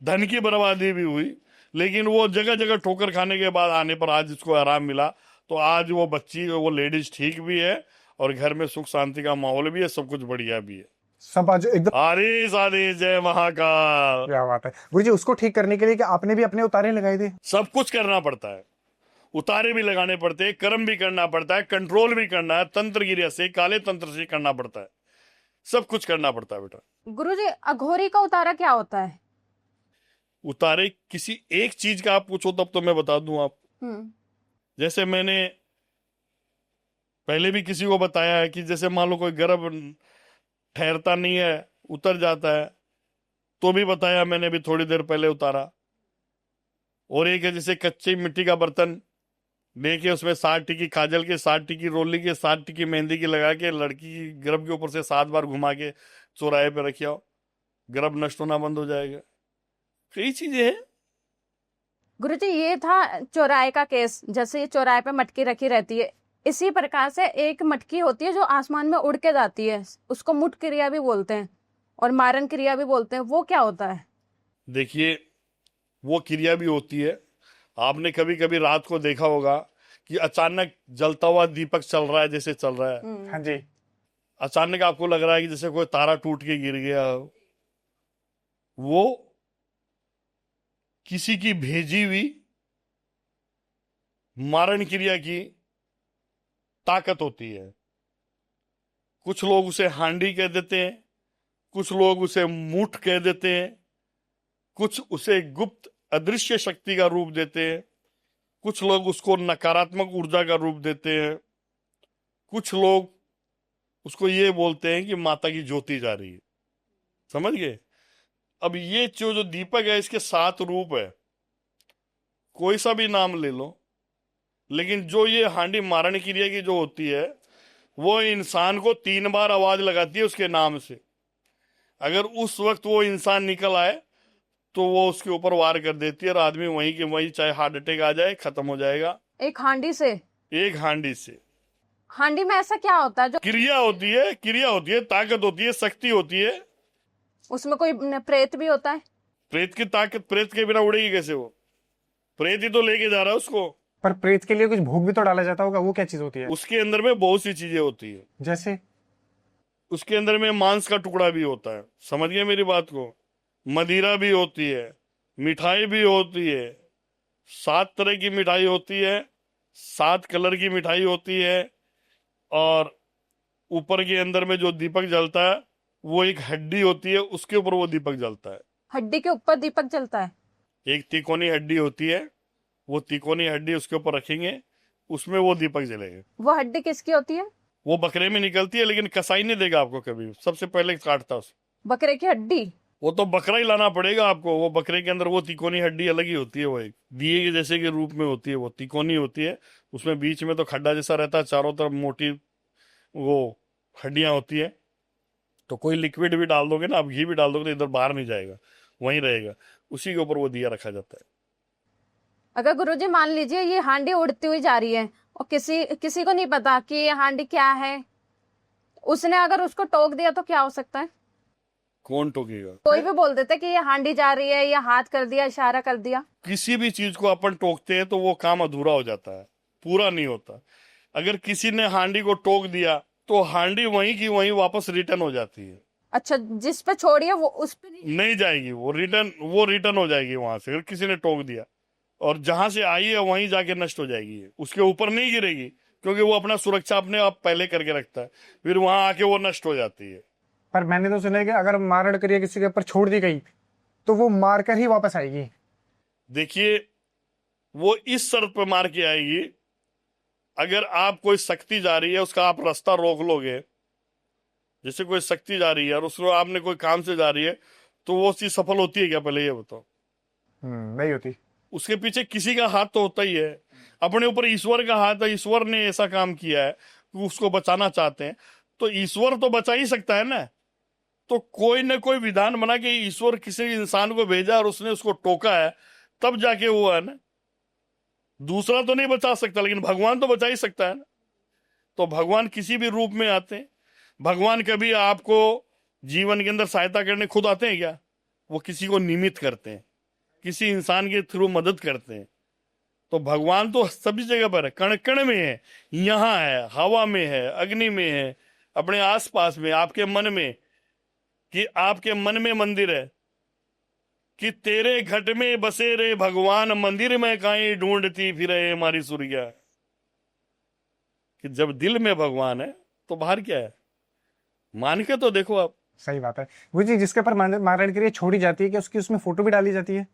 धन की बर्बादी भी हुई, लेकिन वो जगह जगह ठोकर खाने के बाद आने पर आज उसको आराम मिला। तो आज वो बच्ची, वो लेडीज ठीक भी है, और घर में सुख शांति का माहौल भी है, सब कुछ बढ़िया भी है। सब आज एकदम आदेश आदेश, जय महाकाल। क्या बात है गुरु जी। उसको ठीक करने के लिए कि आपने भी अपने उतारे लगाए थे? सब कुछ करना पड़ता है, उतारे भी लगाने पड़ते हैं, कर्म भी करना पड़ता है, कंट्रोल भी करना है, तंत्र गिरिया से, काले तंत्र से करना पड़ता है, सब कुछ करना पड़ता है बेटा। गुरुजी, अघोरी का उतारा क्या होता है? उतारे किसी एक चीज का आप पूछो तब तो मैं बता दूं आप। जैसे मैंने पहले भी किसी को बताया है कि जैसे मान लो कोई गर्भ ठहरता नहीं है, उतर जाता है, तो भी बताया मैंने भी थोड़ी देर पहले उतारा। और एक है जैसे कच्ची मिट्टी का बर्तन लेके उसमें 7 टिकी काजल के, 7 टिकी रोली के, 7 टिकी मेहंदी की लगा के लड़की की गर्भ के ऊपर से 7 बार घुमा के चौराहे पे रखिए, गर्भ नष्ट होना बंद हो जाएगा। कई चीजें हैं। गुरुजी, ये था चौराहे का केस। जैसे ये चौराहे पे मटकी रखी रहती है, इसी प्रकार से एक मटकी होती है जो आसमान में उड़ के जाती है, उसको मुठ क्रिया भी बोलते हैं और मारण क्रिया भी बोलते हैं। वो क्या होता है? देखिए, वो क्रिया भी होती है। आपने कभी कभी रात को देखा होगा कि अचानक जलता हुआ दीपक चल रहा है, जैसे चल रहा है, हाँ जी। अचानक आपको लग रहा है कि जैसे कोई तारा टूट के गिर गया हो। वो किसी की भेजी हुई मारण क्रिया की ताकत होती है। कुछ लोग उसे हांडी कह देते हैं, कुछ लोग उसे मूठ कह देते हैं, कुछ उसे गुप्त अदृश्य शक्ति का रूप देते हैं, कुछ लोग उसको नकारात्मक ऊर्जा का रूप देते हैं, कुछ लोग उसको ये बोलते हैं कि माता की ज्योति जा रही है। समझ गए? अब ये जो दीपक है, इसके 7 रूप है, कोई सा भी नाम ले लो, लेकिन जो ये हांडी मारण क्रिया की जो होती है, वो इंसान को 3 बार आवाज लगाती है उसके नाम से। अगर उस वक्त वो इंसान निकल आए तो वो उसके ऊपर वार कर देती है और आदमी वहीं के वहीं, चाहे हार्ट अटैक आ जाए, खत्म हो जाएगा। एक हांडी से? एक हांडी से। हांडी में ऐसा क्या होता है जो क्रिया होती है, क्रिया होती है, ताकत होती है, शक्ति होती है। उसमें कोई प्रेत भी होता है? प्रेत की ताकत, प्रेत के बिना उड़ेगी कैसे वो? प्रेत ही तो लेके जा रहा है उसको। पर प्रेत के लिए कुछ भोग भी तो डाला जाता होगा, वो क्या चीज होती है? उसके अंदर में बहुत सी चीजें होती है। जैसे? उसके अंदर में मांस का टुकड़ा भी होता है। समझ गए मेरी बात को? मदिरा भी होती है, मिठाई भी होती है, 7 तरह की मिठाई होती है, 7 कलर की मिठाई होती है। और ऊपर के अंदर में जो दीपक जलता है, वो एक हड्डी होती है, उसके ऊपर वो दीपक जलता है। हड्डी के ऊपर दीपक जलता है? एक तिकोनी हड्डी होती है, वो तिकोनी हड्डी उसके ऊपर रखेंगे, उसमें वो दीपक जलेगा। वो हड्डी किसकी होती है? वो बकरे में निकलती है, लेकिन कसाई नहीं देगा आपको कभी, सबसे पहले काटता उसे। बकरे की हड्डी? वो तो बकरा ही लाना पड़ेगा आपको। वो बकरे के अंदर वो तिकोनी हड्डी अलग ही होती है, वो एक दिए के जैसे के रूप में होती है, वो तिकोनी होती है। उसमें बीच में तो खड्डा जैसा रहता है, चारों तरफ मोटी वो हड्डियां होती है। तो कोई लिक्विड भी डाल दोगे ना आप, घी भी डाल दोगे तो इधर बाहर नहीं जाएगा, वहीं रहेगा। उसी के ऊपर वो दिया रखा जाता है। अगर गुरुजी मान लीजिए ये हांडी उड़ती हुई जा रही है और किसी को नहीं पता कि ये हांडी क्या है, उसने अगर उसको टोक दिया तो क्या हो सकता है? कौन टोकेगा? कोई भी बोल देते कि ये हांडी जा रही है, या हाथ कर दिया, इशारा कर दिया। किसी भी चीज को अपन टोकते हैं तो वो काम अधूरा हो जाता है, पूरा नहीं होता। अगर किसी ने हांडी को टोक दिया तो हांडी वहीं की वहीं वापस रिटर्न हो जाती है। अच्छा, जिस पे छोड़ी है वो उस पे नहीं जाएगी, वो रिटर्न हो जाएगी वहां से। अगर किसी ने टोक दिया और जहां से आई है वहीं जाके नष्ट हो जाएगी, उसके ऊपर नहीं गिरेगी, क्योंकि वो अपना सुरक्षा अपने आप पहले करके रखता है, फिर वहां आके वो नष्ट हो जाती है। पर मैंने तो सुना है कि अगर मारण क्रिया किसी के ऊपर छोड़ दी गई तो वो मार कर ही वापस आएगी। देखिए, वो इस शर्त पर मार के आएगी, अगर आप कोई शक्ति जा रही है उसका आप रास्ता रोक लोगे। जैसे कोई शक्ति जा रही है और उसको आपने कोई काम से जा रही है, तो वो चीज सफल होती है क्या? पहले ये बताओ। नहीं होती। उसके पीछे किसी का हाथ तो होता ही है। अपने ऊपर ईश्वर का हाथ है, ईश्वर ने ऐसा काम किया है कि उसको बचाना चाहते हैं, तो ईश्वर तो बचा ही सकता है ना। तो कोई न कोई विधान बना के ईश्वर किसी इंसान को भेजा और उसने उसको टोका है, तब जाके हुआ है ना। दूसरा तो नहीं बचा सकता, लेकिन भगवान तो बचा ही सकता है ना। तो भगवान किसी भी रूप में आते हैं। भगवान कभी आपको जीवन के अंदर सहायता करने खुद आते हैं क्या? वो किसी को निमित्त करते हैं, किसी इंसान के थ्रू मदद करते हैं। तो भगवान तो सभी जगह पर है, कण कण में है, यहाँ है, हवा में है, अग्नि में है, अपने आसपास में, आपके मन में। कि आपके मन में मंदिर है कि तेरे घट में बसे रे भगवान, मंदिर में काई ढूंढती फिरे हमारी सूर्या। कि जब दिल में भगवान है तो बाहर क्या है? मान के तो देखो आप। सही बात है। वो जी जिसके ऊपर मारण क्रिया छोड़ी जाती है कि उसकी उसमें फोटो भी डाली जाती है?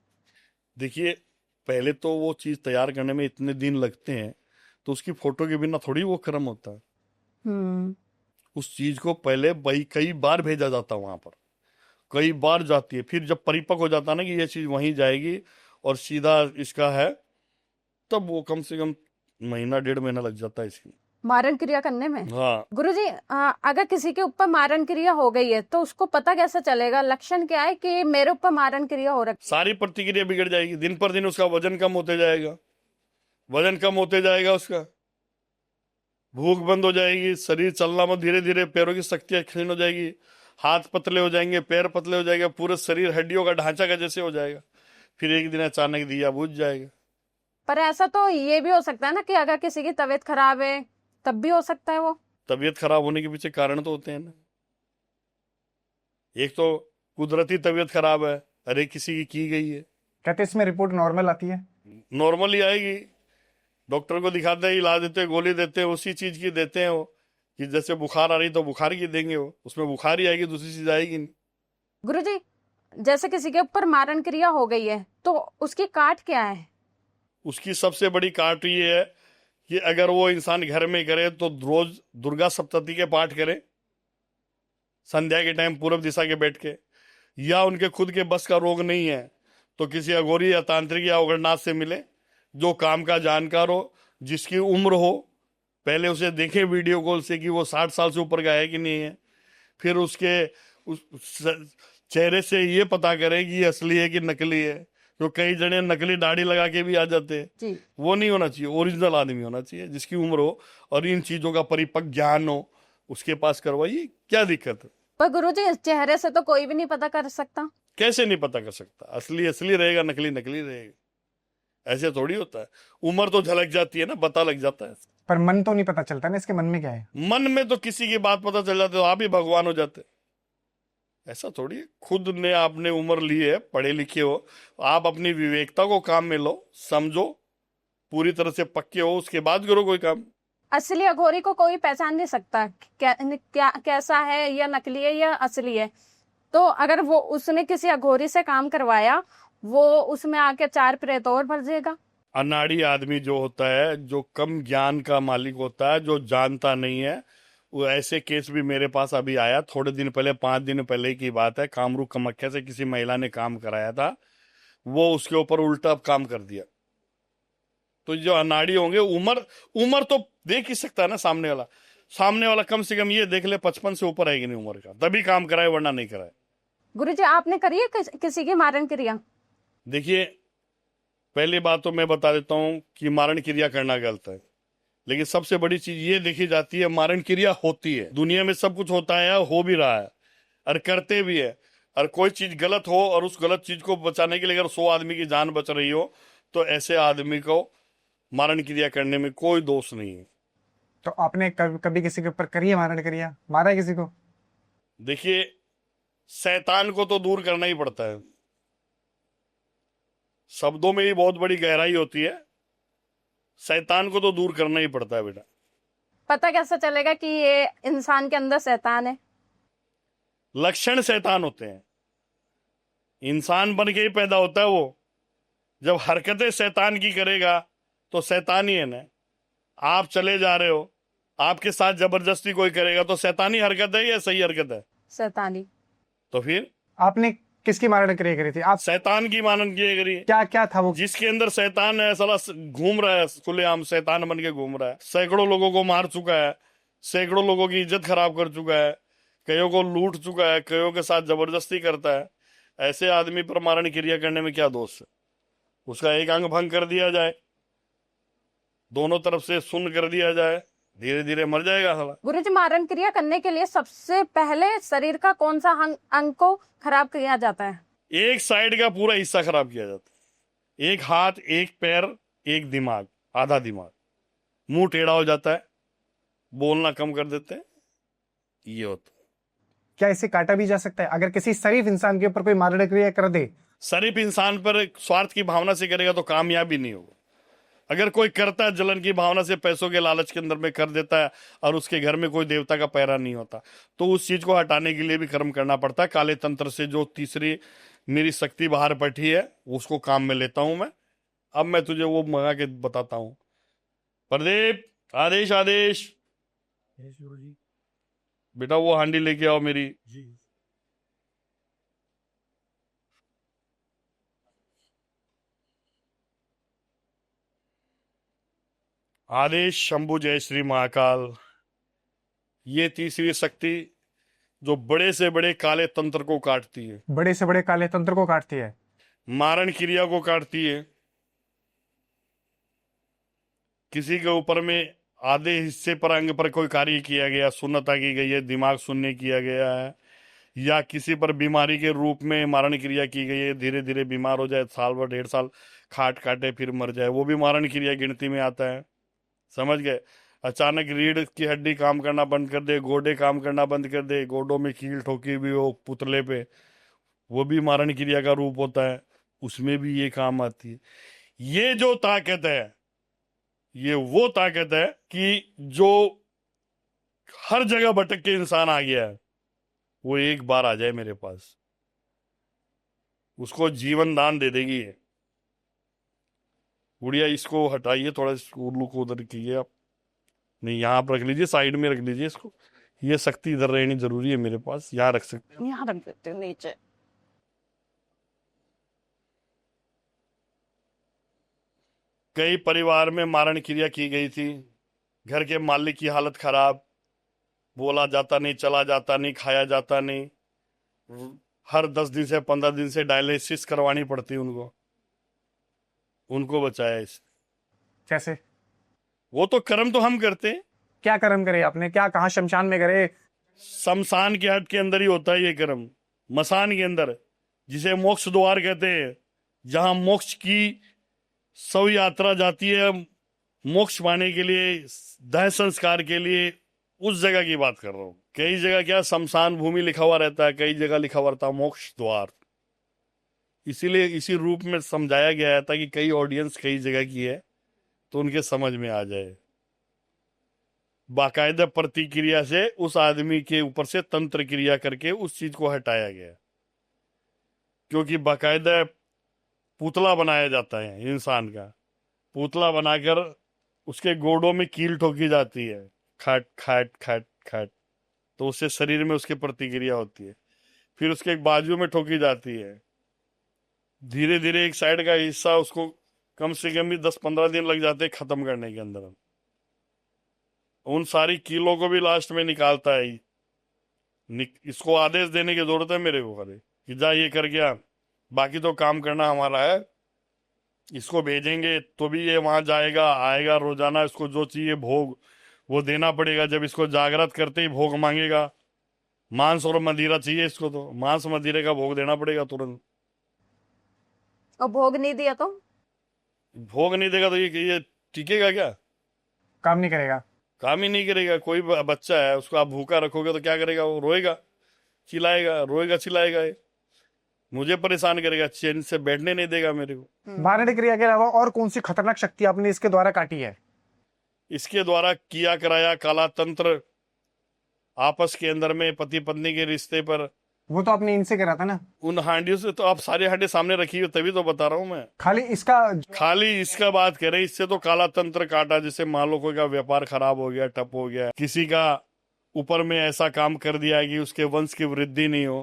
देखिए, पहले तो वो चीज तैयार करने में इतने दिन लगते हैं, तो उसकी फोटो के बिना थोड़ी वो कर्म होता है। हम्म। उस चीज को पहले कई बार भेजा जाता है वहां पर, कई बार जाती है, फिर जब परिपक्व हो जाता है ना कि ये चीज वहीं जाएगी और सीधा इसका है, तब वो कम से कम महीना 1.5 महीना लग जाता है इसकी। मारण क्रिया करने में? हाँ। गुरुजी, अगर किसी के ऊपर मारण क्रिया हो गई है तो उसको पता कैसे चलेगा, लक्षण क्या है कि मेरे ऊपर मारण क्रिया हो रखी? सारी प्रतिक्रिया बिगड़ जाएगी, दिन पर दिन उसका वजन कम होते जाएगा, वजन कम होते जाएगा, उसका भूख बंद हो जाएगी, शरीर चलना में धीरे धीरे, पैरों की शक्तियां क्षीण हो जाएगी, हाथ पतले हो जाएंगे, पैर पतले हो जाएगा, पूरे शरीर हड्डियों का ढांचा का जैसे हो जाएगा, फिर एक दिन अचानक दिया बुझ जाएगा। पर ऐसा तो ये भी हो सकता है ना कि अगर किसी की तबीयत खराब है तब भी हो सकता है वो? तबीयत खराब होने के पीछे कारण तो होते हैं ना। एक तो कुदरती तबीयत खराब है, हर एक किसी की गई है। कहते हैं इसमें रिपोर्ट नॉर्मल आती है? नॉर्मली आएगी, डॉक्टर को दिखाते हैं, इलाज देते हैं, गोली देते हैं, उसी चीज की देते हैं वो, कि जैसे बुखार आ रही तो बुखार की देंगे, वो उसमें बुखार ही आएगी, दूसरी चीज आएगी नहीं। गुरुजी, जैसे किसी के ऊपर मारण क्रिया हो गई है तो उसकी काट क्या है? उसकी सबसे बड़ी काट ये है कि अगर वो इंसान घर में करे तो रोज दुर्गा सप्तती के पाठ करे, संध्या के टाइम पूर्व दिशा के बैठ के, या उनके खुद के बस का रोग नहीं है तो किसी अघोरी या तांत्रिक या अवगणनाथ से मिले, जो काम का जानकार हो, जिसकी उम्र हो, पहले उसे देखे वीडियो कॉल से कि वो 60 साल से ऊपर का है कि नहीं है, फिर उसके चेहरे से ये पता करें कि ये असली है कि नकली है। तो कई जने नकली दाढ़ी लगा के भी आ जाते हैं जी। वो नहीं होना चाहिए, ओरिजिनल आदमी होना चाहिए जिसकी उम्र हो और इन चीजों का परिपक्व ज्ञान हो, उसके पास करवाइए, क्या दिक्कत है। पर गुरुजी, चेहरे से तो कोई भी नहीं पता कर सकता। कैसे नहीं पता कर सकता? असली असली रहेगा, नकली नकली रहेगा, ऐसे थोड़ी होता है। उम्र तो झलक जाती है ना, पता लग जाता है। पर मन तो नहीं पता चलता ना, इसके मन में क्या है? मन में तो किसी की बात पता चल जाती है तो आप ही भगवान हो जाते, ऐसा थोड़ी है। खुद ने आपने उम्र ली है, पढ़े लिखे हो, आप अपनी विवेकता को काम में लो, समझो, पूरी तरह से पक्के हो, उसके बाद करो कोई काम। असली अघोरी को कोई पहचान नहीं सकता कैसा है, या नकली है या असली है। तो अगर वो उसने किसी अघोरी से काम करवाया, वो उसमें आके 4 प्रेत और भर देगा। अनाड़ी आदमी जो होता है, जो कम ज्ञान का मालिक होता है, जो जानता नहीं है, वो ऐसे केस भी मेरे पास अभी आया थोड़े दिन पहले, 5 दिन पहले की बात है। कामरू कामाख्या से किसी महिला ने काम कराया था, वो उसके ऊपर उल्टा काम कर दिया। तो जो अनाड़ी होंगे, उम्र तो देख ही सकता है ना सामने वाला कम से कम ये देख ले 55 से ऊपर है कि नहीं उम्र का, तभी काम कराए, वरना नहीं कराए। गुरुजी, आपने करी है किसी की मारण क्रिया? देखिए, पहली बात तो मैं बता देता हूं कि मारण क्रिया करना गलत है, लेकिन सबसे बड़ी चीज ये देखी जाती है, मारण क्रिया होती है दुनिया में, सब कुछ होता है, हो भी रहा है और करते भी है। और कोई चीज गलत हो और उस गलत चीज को बचाने के लिए अगर 100 आदमी की जान बच रही हो, तो ऐसे आदमी को मारण क्रिया करने में कोई दोष नहीं है। तो आपने कभी किसी के ऊपर करी है मारण क्रिया, मारा है किसी को? देखिए, शैतान को तो दूर करना ही पड़ता है, शब्दों में ही बहुत बड़ी गहराई होती है, शैतान को तो दूर करना ही पड़ता है बेटा। पता कैसे चलेगा कि ये इंसान के अंदर शैतान है? लक्षण शैतान होते हैं, इंसान बन के ही पैदा होता है वो। जब हरकतें शैतान की करेगा तो शैतान ही है ना। आप चले जा रहे हो, आपके साथ जबरदस्ती कोई करेगा तो शैतानी हरकत है या सही हरकत है? शैतानी। तो फिर आपने किसकी मारण क्रिया करी थी? आप शैतान की मानन किए करिए। क्या क्या था वो? जिसके अंदर शैतान है, साला घूम रहा है खुलेआम, शैतान बन के घूम रहा है, सैकड़ों लोगों को मार चुका है, सैकड़ों लोगों की इज्जत खराब कर चुका है, कईयों को लूट चुका है, कईयों के साथ जबरदस्ती करता है, ऐसे आदमी पर मारण क्रिया करने में क्या दोष है? उसका एक अंग भंग कर दिया जाए, दोनों तरफ से सुन्न कर दिया जाए, धीरे धीरे मर जाएगा साला। गुरुजी, मारण क्रिया करने के लिए सबसे पहले शरीर का कौन सा अंग को खराब किया जाता है? एक साइड का पूरा हिस्सा खराब किया जाता है, एक हाथ, एक पैर, एक दिमाग, आधा दिमाग, मुंह टेढ़ा हो जाता है, बोलना कम कर देते हैं, ये होता है। क्या इसे काटा भी जा सकता है अगर किसी शरीफ इंसान के ऊपर कोई मारण क्रिया कर दे? शरीफ इंसान पर स्वार्थ की भावना से करेगा तो कामयाबी नहीं होगा। अगर कोई करता है जलन की भावना से, पैसों के लालच के अंदर में कर देता है, और उसके घर में कोई देवता का पैरा नहीं होता, तो उस चीज को हटाने के लिए भी कर्म करना पड़ता है। काले तंत्र से जो तीसरी मेरी शक्ति बाहर बैठी है, उसको काम में लेता हूं मैं। अब मैं तुझे वो मंगा के बताता हूं। प्रदीप, आदेश आदेश। गुरु जी। बेटा वो हांडी लेके आओ मेरी। जी। आदेश शंभु जय श्री महाकाल। ये तीसरी शक्ति जो बड़े से बड़े काले तंत्र को काटती है, बड़े से बड़े काले तंत्र को काटती है, मारण क्रिया को काटती है। किसी के ऊपर में आधे हिस्से पर अंग पर कोई कार्य किया गया, सुन्नता की गई है, दिमाग शून्य किया गया है, या किसी पर बीमारी के रूप में मारण क्रिया की गई है, धीरे धीरे बीमार हो जाए, साल भर 1.5 साल खाट काटे फिर मर जाए, वो भी मारण क्रिया गिनती में आता है। समझ गए? अचानक रीढ़ की हड्डी काम करना बंद कर दे, गोडे काम करना बंद कर दे, गोडों में कील ठोकी भी हो पुतले पे, वो भी मारण क्रिया का रूप होता है, उसमें भी ये काम आती है। ये जो ताकत है, ये वो ताकत है कि जो हर जगह भटक के इंसान आ गया है, वो एक बार आ जाए मेरे पास, उसको जीवन दान दे देगी ये। गुड़िया इसको हटाइए, थोड़ा उल्लू को उधर कीजिए आप, नहीं यहाँ आप रख लीजिए, साइड में रख लीजिए इसको। ये शक्ति इधर रहनी जरूरी है मेरे पास, यहाँ रख सकते हैं। यहाँ रख देते हो नीचे। कई परिवार में मारण क्रिया की गई थी, घर के मालिक की हालत खराब, बोला जाता नहीं, चला जाता नहीं, खाया जाता नहीं, हर 10 दिन से 15 दिन से डायलिसिस करवानी पड़ती उनको बचाया इस। कैसे? वो तो कर्म तो हम करते हैं। क्या कर्म करे आपने? क्या कहा? शमशान में करे? शमशान के हट के अंदर ही होता है ये कर्म, मसान के अंदर, जिसे मोक्ष द्वार कहते हैं, जहां मोक्ष की सब यात्रा जाती है मोक्ष पाने के लिए, दाह संस्कार के लिए, उस जगह की बात कर रहा हूं। कई जगह क्या शमशान भूमि लिखा हुआ रहता है, कई जगह लिखा हुआ रहता है मोक्ष द्वार, इसीलिए इसी रूप में समझाया गया है ताकि कई ऑडियंस कई जगह की है तो उनके समझ में आ जाए। बाकायदा प्रतिक्रिया से उस आदमी के ऊपर से तंत्र क्रिया करके उस चीज को हटाया गया, क्योंकि बाकायदा पुतला बनाया जाता है इंसान का, पुतला बनाकर उसके गोडों में कील ठोकी जाती है, खट खट खट खट, तो उससे शरीर में उसकी प्रतिक्रिया होती है। फिर उसके एक बाजू में ठोकी जाती है, धीरे धीरे एक साइड का हिस्सा उसको कम से कम भी 10-15 दिन लग जाते हैं खत्म करने के अंदर। उन सारी कीलों को भी लास्ट में निकालता है। इसको आदेश देने की जरूरत है मेरे को खाली कि जा ये कर गया, बाकी तो काम करना हमारा है। इसको भेजेंगे तो भी ये वहां जाएगा आएगा, रोजाना इसको जो चाहिए भोग वो देना पड़ेगा। जब इसको जागृत करते ही भोग मांगेगा, मांस और मदिरा चाहिए इसको, तो मांस मदिरे का भोग देना पड़ेगा तुरंत। और भोग नहीं दिया तो? भोग नहीं देगा तो ये टिकेगा क्या? काम नहीं करेगा, काम ही नहीं करेगा। कोई बच्चा है उसको आप भूखा रखोगे तो क्या करेगा? वो रोएगा चिल्लाएगा, रोएगा चिल्लाएगा, ये मुझे परेशान करेगा, चैन से बैठने नहीं देगा मेरे को। मारण क्रिया के अलावा और कौन सी खतरनाक शक्ति आपने इसके द्वारा काटी है? इसके द्वारा किया कराया काला तंत्र, आपस के अंदर में पति पत्नी के रिश्ते पर, वो तो आपने इनसे करा था ना? उन हांडियों से तो आप सारे हांडे सामने रखी हो, तभी तो बता रहा हूं मैं। खाली इसका बात करें, इससे तो काला तंत्र काटा। जैसे मान लो कोई का व्यापार खराब हो गया, ठप हो गया, किसी का ऊपर में ऐसा काम कर दिया कि उसके वंश की वृद्धि नहीं हो,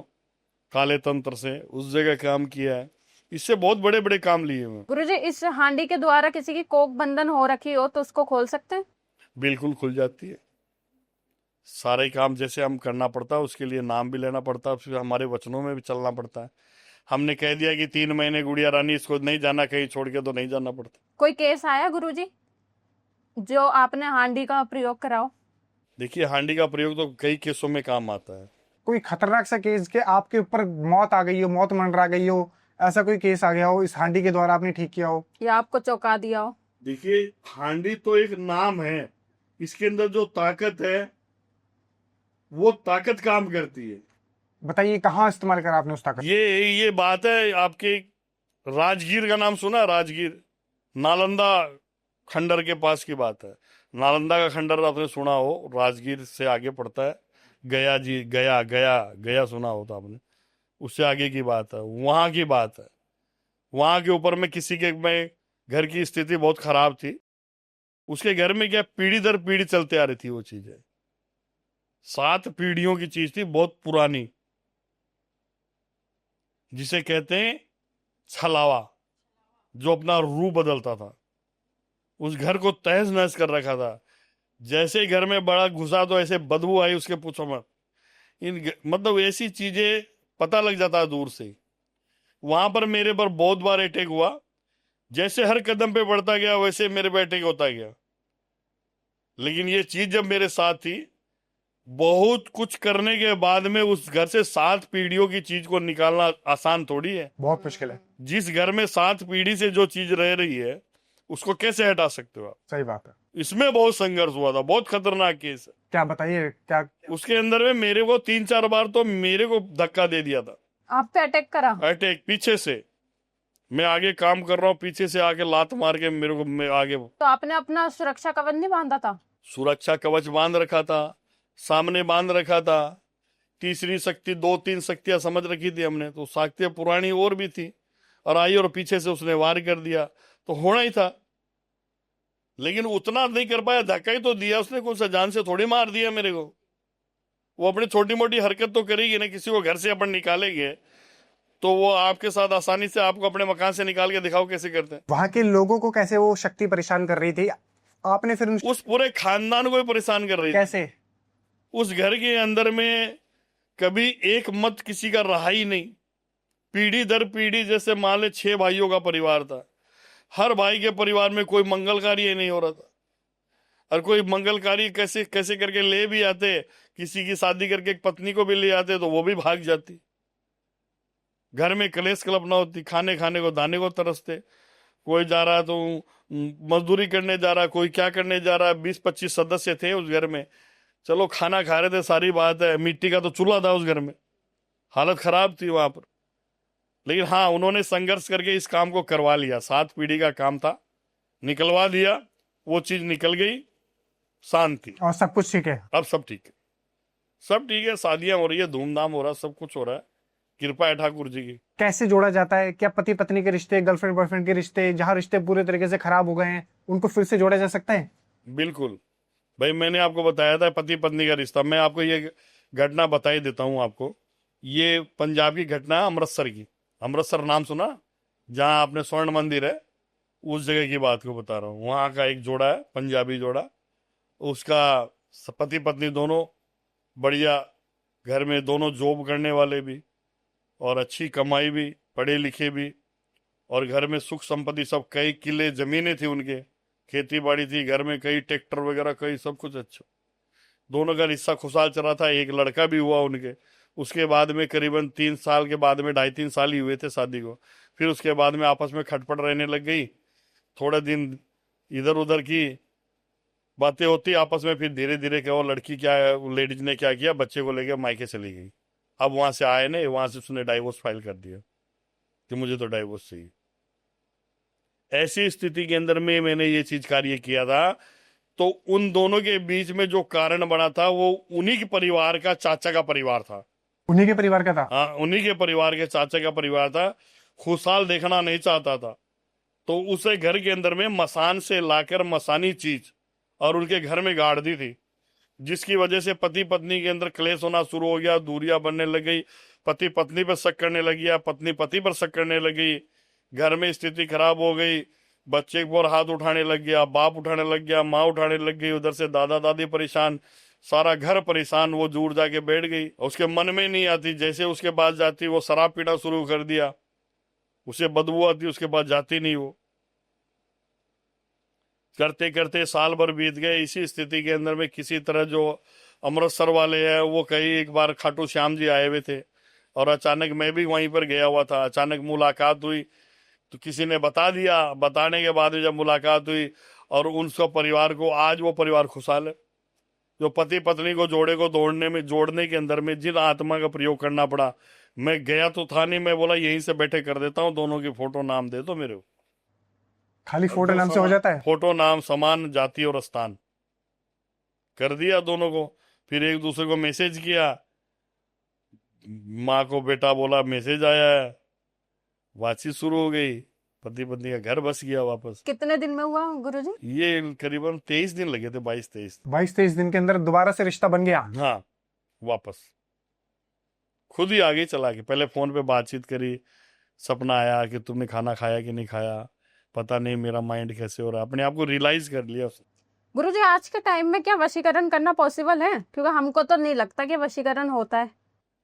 काले तंत्र से उस जगह काम किया है। इससे बहुत बड़े बड़े काम लिए हुए। गुरुजी, इस हांडी के द्वारा किसी की कोख बंधन हो रखी हो तो उसको खोल सकते हैं? बिल्कुल खुल जाती है। सारे काम जैसे हम करना पड़ता है, उसके लिए नाम भी लेना पड़ता है, फिर हमारे वचनों में भी चलना पड़ता है। हमने कह दिया कि 3 महीने गुड़िया रानी इसको नहीं जाना कहीं छोड़ के, तो नहीं जाना पड़ता। कोई केस आया गुरुजी जो आपने हांडी का प्रयोग कराओ? देखिए, हांडी का प्रयोग तो कई केसों में काम आता है। कोई खतरनाक सा केस के आपके ऊपर मौत आ गई हो, मौत मंडरा गई हो, ऐसा कोई केस आ गया हो, इस हांडी के द्वारा आपने ठीक किया हो, या आपको चौंका दिया हो? देखिए, हांडी तो एक नाम है, इसके अंदर जो ताकत है वो ताकत काम करती है। बताइए कहाँ इस्तेमाल करा आपने उस ताकत? ये बात है आपके राजगीर का नाम सुना? राजगीर नालंदा खंडर के पास की बात है। नालंदा का खंडर आपने सुना हो, राजगीर से आगे पड़ता है। गया जी, गया गया गया सुना हो तो आपने, उससे आगे की बात है, वहां की बात है। वहां के ऊपर में किसी के में घर की स्थिति बहुत खराब थी, उसके घर में क्या पीढ़ी दर पीढ़ी चलते आ रही थी वो चीजें। 7 पीढ़ियों की चीज थी, बहुत पुरानी, जिसे कहते हैं छलावा, जो अपना रूप बदलता था। उस घर को तहस नहस कर रखा था। जैसे ही घर में बड़ा घुसा तो ऐसे बदबू आई, उसके पूछो मत। मतलब ऐसी चीजें पता लग जाता है दूर से। वहां पर मेरे पर बहुत बार अटैक हुआ। जैसे हर कदम पे बढ़ता गया वैसे मेरे पे अटैक होता गया। लेकिन ये चीज जब मेरे साथ थी, बहुत कुछ करने के बाद में उस घर से 7 पीढ़ियों की चीज को निकालना आसान थोड़ी है। बहुत मुश्किल है। जिस घर में 7 पीढ़ी से जो चीज रह रही है, उसको कैसे हटा सकते हो आप? सही बात है। इसमें बहुत संघर्ष हुआ था, बहुत खतरनाक केस है। क्या बताइए, क्या उसके अंदर में मेरे को 3-4 बार तो मेरे को धक्का दे दिया था। आप पे अटैक करा? अटैक पीछे से। मैं आगे काम कर रहा हूँ, पीछे से आके लात मार के मेरे को, मैं आगे। तो आपने अपना सुरक्षा कवच नहीं बांधा था? सुरक्षा कवच बांध रखा था, सामने बांध रखा था। तीसरी शक्ति, 2-3 शक्तियां समझ रखी थी हमने, तो शक्तियां पुरानी और भी थी, और आई और पीछे से उसने वार कर दिया, तो होना ही था। लेकिन उतना नहीं कर पाया, धक्का ही तो दिया उसने, कौन सा जान से थोड़ी मार दिया मेरे को। वो अपनी छोटी मोटी हरकत तो करेगी ना। किसी को घर से अपन निकालेंगे तो वो आपके साथ आसानी से आपको अपने मकान से निकाल के दिखाओ कैसे करते हैं। वहां के लोगों को कैसे वो शक्ति परेशान कर रही थी, आपने फिर उस पूरे खानदान को ही परेशान कर रही थी। कैसे? उस घर के अंदर में कभी एक मत किसी का रहा ही नहीं। पीढ़ी दर पीढ़ी, जैसे मान ले 6 भाइयों का परिवार था, हर भाई के परिवार में कोई मंगल कार्य नहीं हो रहा था। और कोई मंगल कार्य कैसे कैसे करके ले भी आते, किसी की शादी करके एक पत्नी को भी ले आते तो वो भी भाग जाती। घर में कलेश कल्पना होती, खाने खाने को दाने को तरसते। कोई जा रहा तो मजदूरी करने जा रहा, कोई क्या करने जा रहा। 20-25 सदस्य थे उस घर में। चलो खाना खा रहे थे, सारी बात है। मिट्टी का तो चूल्हा था उस घर में, हालत खराब थी वहां पर। लेकिन हाँ, उन्होंने संघर्ष करके इस काम को करवा लिया। 7 पीढ़ी का काम था, निकलवा दिया। वो चीज निकल गई, शांति। और सब कुछ ठीक है? अब सब ठीक है, सब ठीक है। शादियां हो रही है, धूमधाम हो रहा है, सब कुछ हो रहा है, कृपा है ठाकुर जी की। कैसे जोड़ा जाता है? क्या पति पत्नी के रिश्ते, गर्लफ्रेंड बॉयफ्रेंड के रिश्ते, जहां रिश्ते पूरे तरीके से खराब हो गए हैं, उनको फिर से जोड़ा जा सकता है? बिल्कुल भाई, मैंने आपको बताया था पति पत्नी का रिश्ता। मैं आपको ये घटना बता ही देता हूँ आपको। ये पंजाब की घटना है, अमृतसर की। अमृतसर नाम सुना, जहाँ आपने स्वर्ण मंदिर है, उस जगह की बात को बता रहा हूँ। वहाँ का एक जोड़ा है, पंजाबी जोड़ा। उसका पति पत्नी दोनों बढ़िया घर में, दोनों जॉब करने वाले भी, और अच्छी कमाई भी, पढ़े लिखे भी, और घर में सुख संपत्ति सब। कई किले जमीनें थी उनके, खेती बाड़ी थी घर में, कई ट्रैक्टर वगैरह, कई सब कुछ अच्छा। दोनों का रिश्ता खुशहाल चला था। एक लड़का भी हुआ उनके। उसके बाद में करीबन 3 साल के बाद में, 2.5-3 साल ही हुए थे शादी को। फिर उसके बाद में आपस में खटपट रहने लग गई। थोड़े दिन इधर उधर की बातें होती आपस में, फिर धीरे धीरे क्या, वो लड़की क्या, लेडीज ने क्या किया, बच्चे को लेकर मायके चली गई। अब वहां से आए नहीं, वहां से उसने डाइवोर्स फाइल कर दिया कि मुझे तो डाइवोर्स चाहिए। ऐसी स्थिति के अंदर में मैंने ये चीज कार्य किया था। तो उन दोनों के बीच में जो कारण बना था, वो उन्हीं के परिवार का, चाचा का परिवार था। उन्हीं के परिवार का था? हाँ, उन्हीं के परिवार के चाचा का परिवार था। खुशहाल देखना नहीं चाहता था, तो उसे घर के अंदर में मसान से लाकर मसानी चीज और उनके घर में गाड़ दी थी, जिसकी वजह से पति पत्नी के अंदर क्लेश होना शुरू हो गया, दूरियां बनने लग गई। पति पत्नी पर शक करने लग गया, पत्नी पति पर शक करने लगी। घर में स्थिति खराब हो गई। बच्चे पर हाथ उठाने लग गया, बाप उठाने लग गया, माँ उठाने लग गई, उधर से दादा दादी परेशान, सारा घर परेशान। वो दूर जाके बैठ गई, उसके मन में नहीं आती। जैसे उसके पास जाती, वो शराब पीना शुरू कर दिया। उसे बदबू आती, उसके पास जाती नहीं। वो करते करते साल भर बीत गए। इसी स्थिति के अंदर में किसी तरह जो अमृतसर वाले हैं, वो कहीं एक बार खाटू श्याम जी आए हुए थे, और अचानक मैं भी वहीं पर गया हुआ था। अचानक मुलाकात हुई, तो किसी ने बता दिया। बताने के बाद जब मुलाकात हुई, और उन सब परिवार को, आज वो परिवार खुशहाल है। जो पति पत्नी को जोड़े को जोड़ने के अंदर में जिन आत्मा का प्रयोग करना पड़ा, मैं गया तो था नहीं। मैं बोला यहीं से बैठे कर देता हूँ, दोनों की फोटो नाम दे दो मेरे को। खाली फोटो नाम से हो जाता है? फोटो नाम, समान जाति और स्थान कर दिया दोनों को। फिर एक दूसरे को मैसेज किया। माँ को बेटा बोला मैसेज आया है, बातचीत शुरू हो गई। पति पत्नी का घर बस गया वापस। कितने दिन में हुआ गुरुजी? ये करीबन 23 दिन लगे थे, 22-23। 22-23 दिन के अंदर दोबारा से रिश्ता बन गया। हाँ, वापस खुद ही आगे चला के पहले फोन पे बातचीत करी, सपना आया कि तुमने खाना खाया कि नहीं खाया, पता नहीं मेरा माइंड कैसे हो रहा, अपने आप को रियलाइज कर लिया उसने। गुरुजी आज के टाइम में क्या वशीकरण करना पॉसिबल है? क्योंकि हमको तो नहीं लगता कि वशीकरण होता है।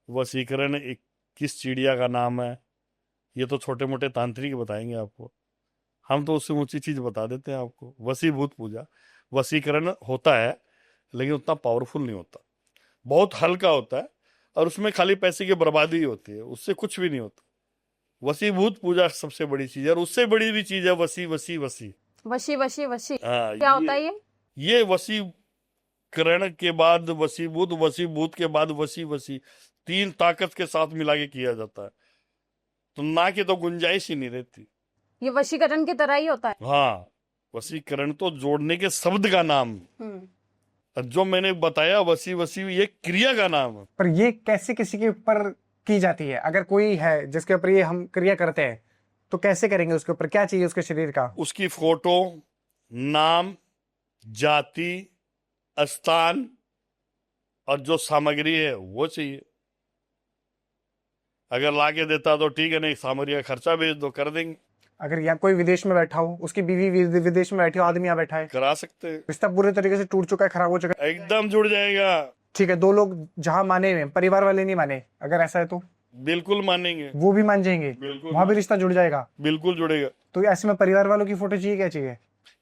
वशीकरण एक किस चिड़िया का नाम है, ये तो छोटे मोटे तांत्रिक बताएंगे आपको, हम तो उससे ऊंची चीज बता देते हैं आपको। वशीभूत पूजा, वशीकरण होता है लेकिन उतना पावरफुल नहीं होता, बहुत हल्का होता है और उसमें खाली पैसे की बर्बादी होती है, उससे कुछ भी नहीं होता। वशीभूत पूजा सबसे बड़ी चीज है और उससे बड़ी भी चीज है वशी वशी वशी। वशी वशी वशी हाँ, क्या होता है ये? ये वशीकरण के बाद वशीभूत, वशीभूत के बाद वशी वशी, 3 ताकत के साथ मिला के किया जाता है, तो ना की तो गुंजाइश ही नहीं रहती। ये वशीकरण की तरह ही होता है। हाँ, वशीकरण तो जोड़ने के शब्द का नाम, और जो मैंने बताया वशी वशी ये क्रिया का नाम है। पर ये कैसे किसी के ऊपर की जाती है? अगर कोई है जिसके ऊपर ये हम क्रिया करते हैं तो कैसे करेंगे? उसके ऊपर क्या चाहिए उसके शरीर का? उसकी फोटो, नाम, जाति, स्थान और जो सामग्री है वो चाहिए। अगर लाके देता तो ठीक है, नहीं सामग्री का खर्चा भेज दो, कर देंगे। अगर यहाँ कोई विदेश में बैठा हो, उसकी बीवी विदेश में बैठी हो, आदमी यहाँ बैठा है, करा सकते हैं, रिश्ता पूरे तरीके से टूट चुका है, खराब हो चुका है, एकदम जुड़ जाएगा। ठीक है, 2 लोग जहाँ माने हुए हैं, परिवार वाले नहीं माने, अगर ऐसा है तो बिल्कुल मानेंगे, वो भी मान जाएंगे, बिल्कुल वहां भी रिश्ता जुड़ जाएगा। बिल्कुल जुड़ेगा। तो ऐसे में परिवार वालों की फोटो चाहिए, क्या चाहिए?